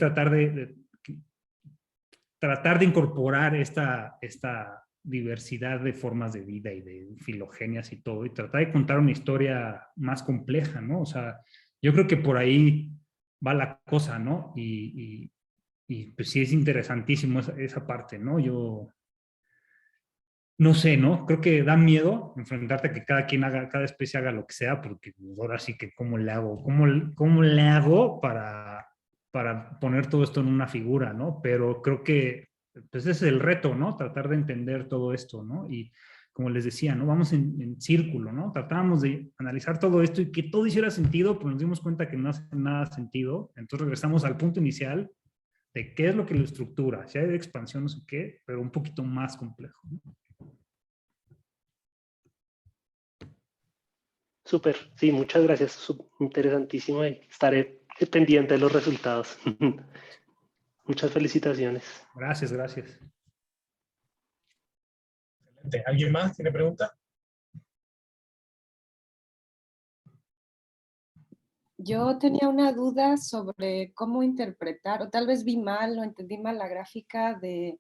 tratar de incorporar esta diversidad de formas de vida y de filogenias y todo, y tratar de contar una historia más compleja, ¿no? O sea, yo creo que por ahí va la cosa, ¿no? Y pues sí es interesantísimo esa parte, ¿no? Yo no sé, ¿no? Creo que da miedo enfrentarte a que cada quien haga, cada especie haga lo que sea, porque ahora sí que cómo le hago, cómo le hago para poner todo esto en una figura, ¿no? Pero creo que pues ese es el reto, ¿no? Tratar de entender todo esto, ¿no? Y como les decía, ¿no? Vamos en círculo, ¿no? Tratábamos de analizar todo esto y que todo hiciera sentido, pero nos dimos cuenta que no hace nada sentido. Entonces regresamos al punto inicial de qué es lo que lo estructura, si hay de expansión, no sé qué, pero un poquito más complejo, ¿no? Súper, sí, muchas gracias, interesantísimo y estaré pendiente de los resultados. Muchas felicitaciones. Gracias, gracias. Excelente. ¿Alguien más tiene preguntas? Yo tenía una duda sobre cómo interpretar, o tal vez vi mal o entendí mal la gráfica de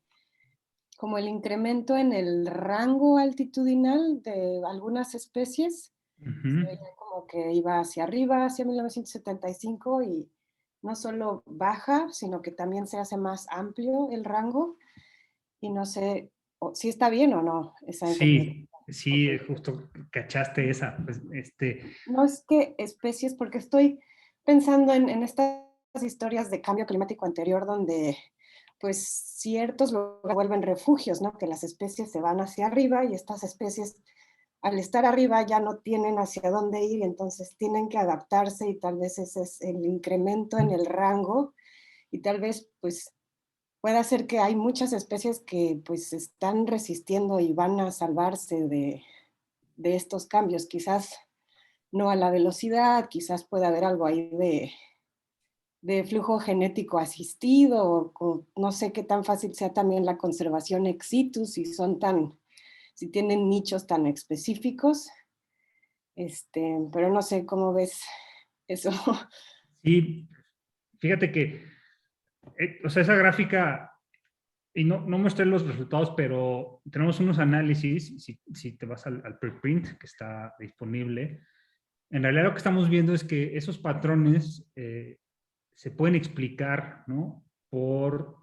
como el incremento en el rango altitudinal de algunas especies. Se veía como que iba hacia arriba, hacia 1975, y no solo baja, sino que también se hace más amplio el rango. Y no sé si está bien o no esa interpretación. Sí, sí, justo cachaste esa. Pues, No es que especies, porque estoy pensando en estas historias de cambio climático anterior donde pues ciertos lugares vuelven refugios, ¿no? Que las especies se van hacia arriba y estas especies al estar arriba ya no tienen hacia dónde ir y entonces tienen que adaptarse y tal vez ese es el incremento en el rango y tal vez pues puede ser que hay muchas especies que pues están resistiendo y van a salvarse de estos cambios. Quizás no a la velocidad, quizás pueda haber algo ahí de flujo genético asistido, o no sé qué tan fácil sea también la conservación ex situ, si tienen nichos tan específicos, pero no sé cómo ves eso. Sí, fíjate que, o sea, esa gráfica, y no mostré los resultados, pero tenemos unos análisis, si te vas al preprint que está disponible, en realidad lo que estamos viendo es que esos patrones se pueden explicar, ¿no? Por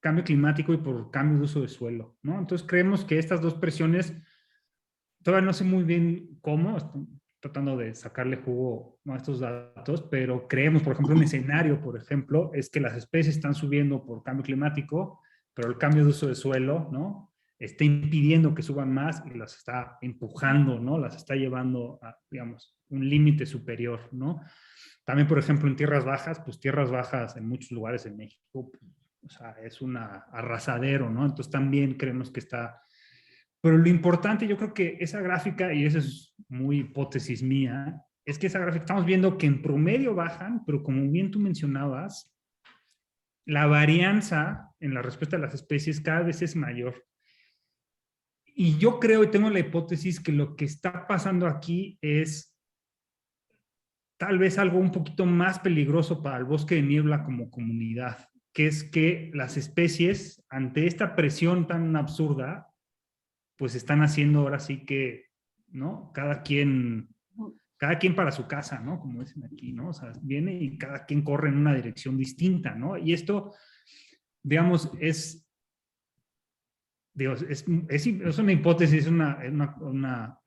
cambio climático y por cambio de uso de suelo, ¿no? Entonces creemos que estas dos presiones, todavía no sé muy bien cómo, estoy tratando de sacarle jugo a estos datos, pero creemos, por ejemplo, un escenario, por ejemplo, es que las especies están subiendo por cambio climático, pero el cambio de uso de suelo, ¿no? Está impidiendo que suban más y las está empujando, ¿no? Las está llevando a, digamos, un límite superior, ¿no? También, por ejemplo, en tierras bajas, pues tierras bajas en muchos lugares en México, o sea, es un arrasadero, ¿no? Entonces también creemos que está... Pero lo importante, yo creo que esa gráfica, y eso es muy hipótesis mía, es que esa gráfica estamos viendo que en promedio bajan, pero como bien tú mencionabas, la varianza en la respuesta de las especies cada vez es mayor. Y yo creo y tengo la hipótesis que lo que está pasando aquí es tal vez algo un poquito más peligroso para el bosque de niebla como comunidad, que es que las especies, ante esta presión tan absurda, pues están haciendo ahora sí que, ¿no? Cada quien para su casa, ¿no? Como dicen aquí, ¿no? O sea, viene y cada quien corre en una dirección distinta, ¿no? Y esto, digamos, es una hipótesis, una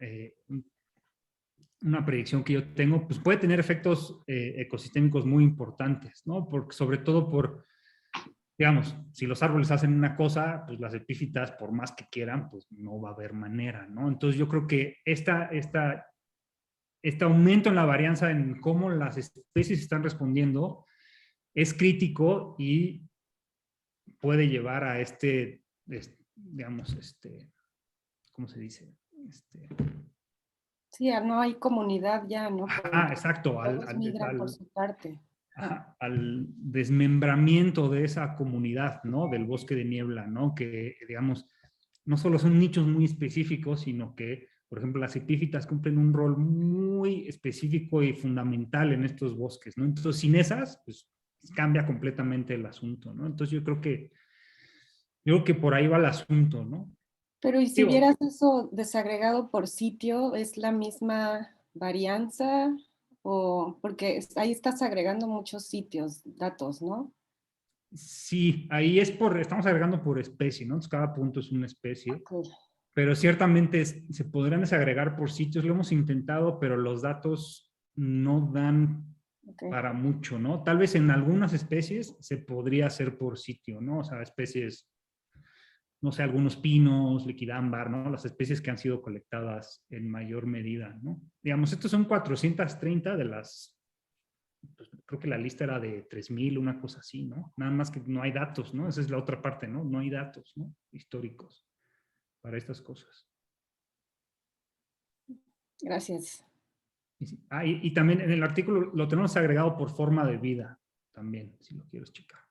predicción que yo tengo, pues puede tener efectos ecosistémicos muy importantes, ¿no? Porque, sobre todo por, digamos, si los árboles hacen una cosa, pues las epífitas, por más que quieran, pues no va a haber manera, ¿no? Entonces yo creo que este aumento en la varianza en cómo las especies están respondiendo es crítico y puede llevar a digamos, ¿cómo se dice? Sí, no hay comunidad ya, ¿no? Exacto, Todos migran por su parte. al desmembramiento de esa comunidad, ¿no? Del bosque de niebla, ¿no? Que, digamos, no solo son nichos muy específicos, sino que, por ejemplo, las epífitas cumplen un rol muy específico y fundamental en estos bosques, ¿no? Entonces, sin esas, pues cambia completamente el asunto, ¿no? Entonces, yo creo que por ahí va el asunto, ¿no? Pero ¿y si vieras eso desagregado por sitio, es la misma varianza? O porque ahí estás agregando muchos sitios, datos, ¿no? Sí, ahí estamos agregando por especie, ¿no? Entonces, cada punto es una especie. Okay. Pero ciertamente se podrán desagregar por sitios, lo hemos intentado, pero los datos no dan para mucho, ¿no? Tal vez en algunas especies se podría hacer por sitio, ¿no? O sea, especies, no sé, algunos pinos, liquidámbar, ¿no? Las especies que han sido colectadas en mayor medida, ¿no? Digamos, estos son 430 de las, pues, creo que la lista era de 3000, una cosa así, ¿no? Nada más que no hay datos, ¿no? Esa es la otra parte, ¿no? No hay datos, ¿no? Históricos para estas cosas. Gracias. Y también en el artículo lo tenemos agregado por forma de vida, también, si lo quieres checar.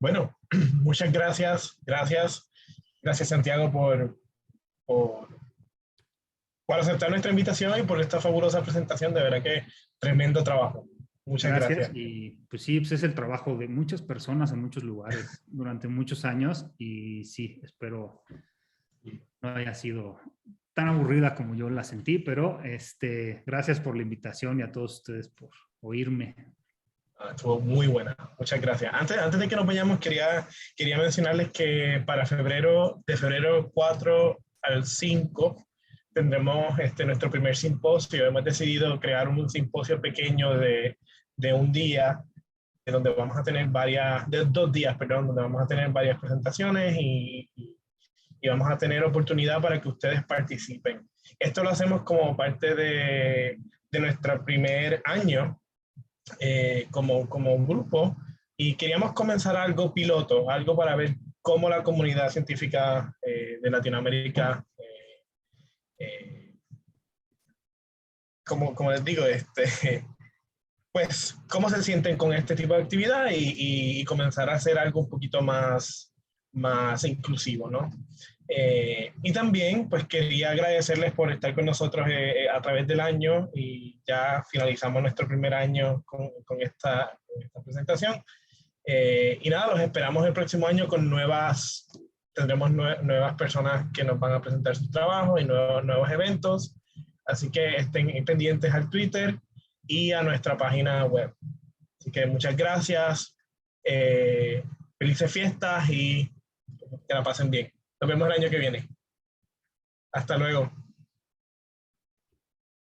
Bueno, muchas gracias. Gracias Santiago por aceptar nuestra invitación y por esta fabulosa presentación. De verdad que tremendo trabajo. Muchas gracias. Y pues sí, pues es el trabajo de muchas personas en muchos lugares durante muchos años y sí, espero no haya sido tan aburrida como yo la sentí, pero gracias por la invitación y a todos ustedes por oírme. Estuvo muy buena, muchas gracias. Antes de que nos vayamos, quería mencionarles que para de febrero 4 al 5, tendremos nuestro primer simposio. Hemos decidido crear un simposio pequeño de un día, donde vamos a tener de 2 días, perdón, donde vamos a tener varias presentaciones y vamos a tener oportunidad para que ustedes participen. Esto lo hacemos como parte de nuestro primer año como un grupo, y queríamos comenzar algo piloto, algo para ver cómo la comunidad científica de Latinoamérica, como les digo, pues cómo se sienten con este tipo de actividad y comenzar a hacer algo un poquito más inclusivo, ¿no? Y también pues quería agradecerles por estar con nosotros a través del año, y ya finalizamos nuestro primer año con esta presentación. Y nada, los esperamos el próximo año con tendremos nuevas personas que nos van a presentar su trabajo y nuevos eventos. Así que estén pendientes al Twitter y a nuestra página web. Así que muchas gracias, felices fiestas y que la pasen bien. Nos vemos el año que viene. Hasta luego.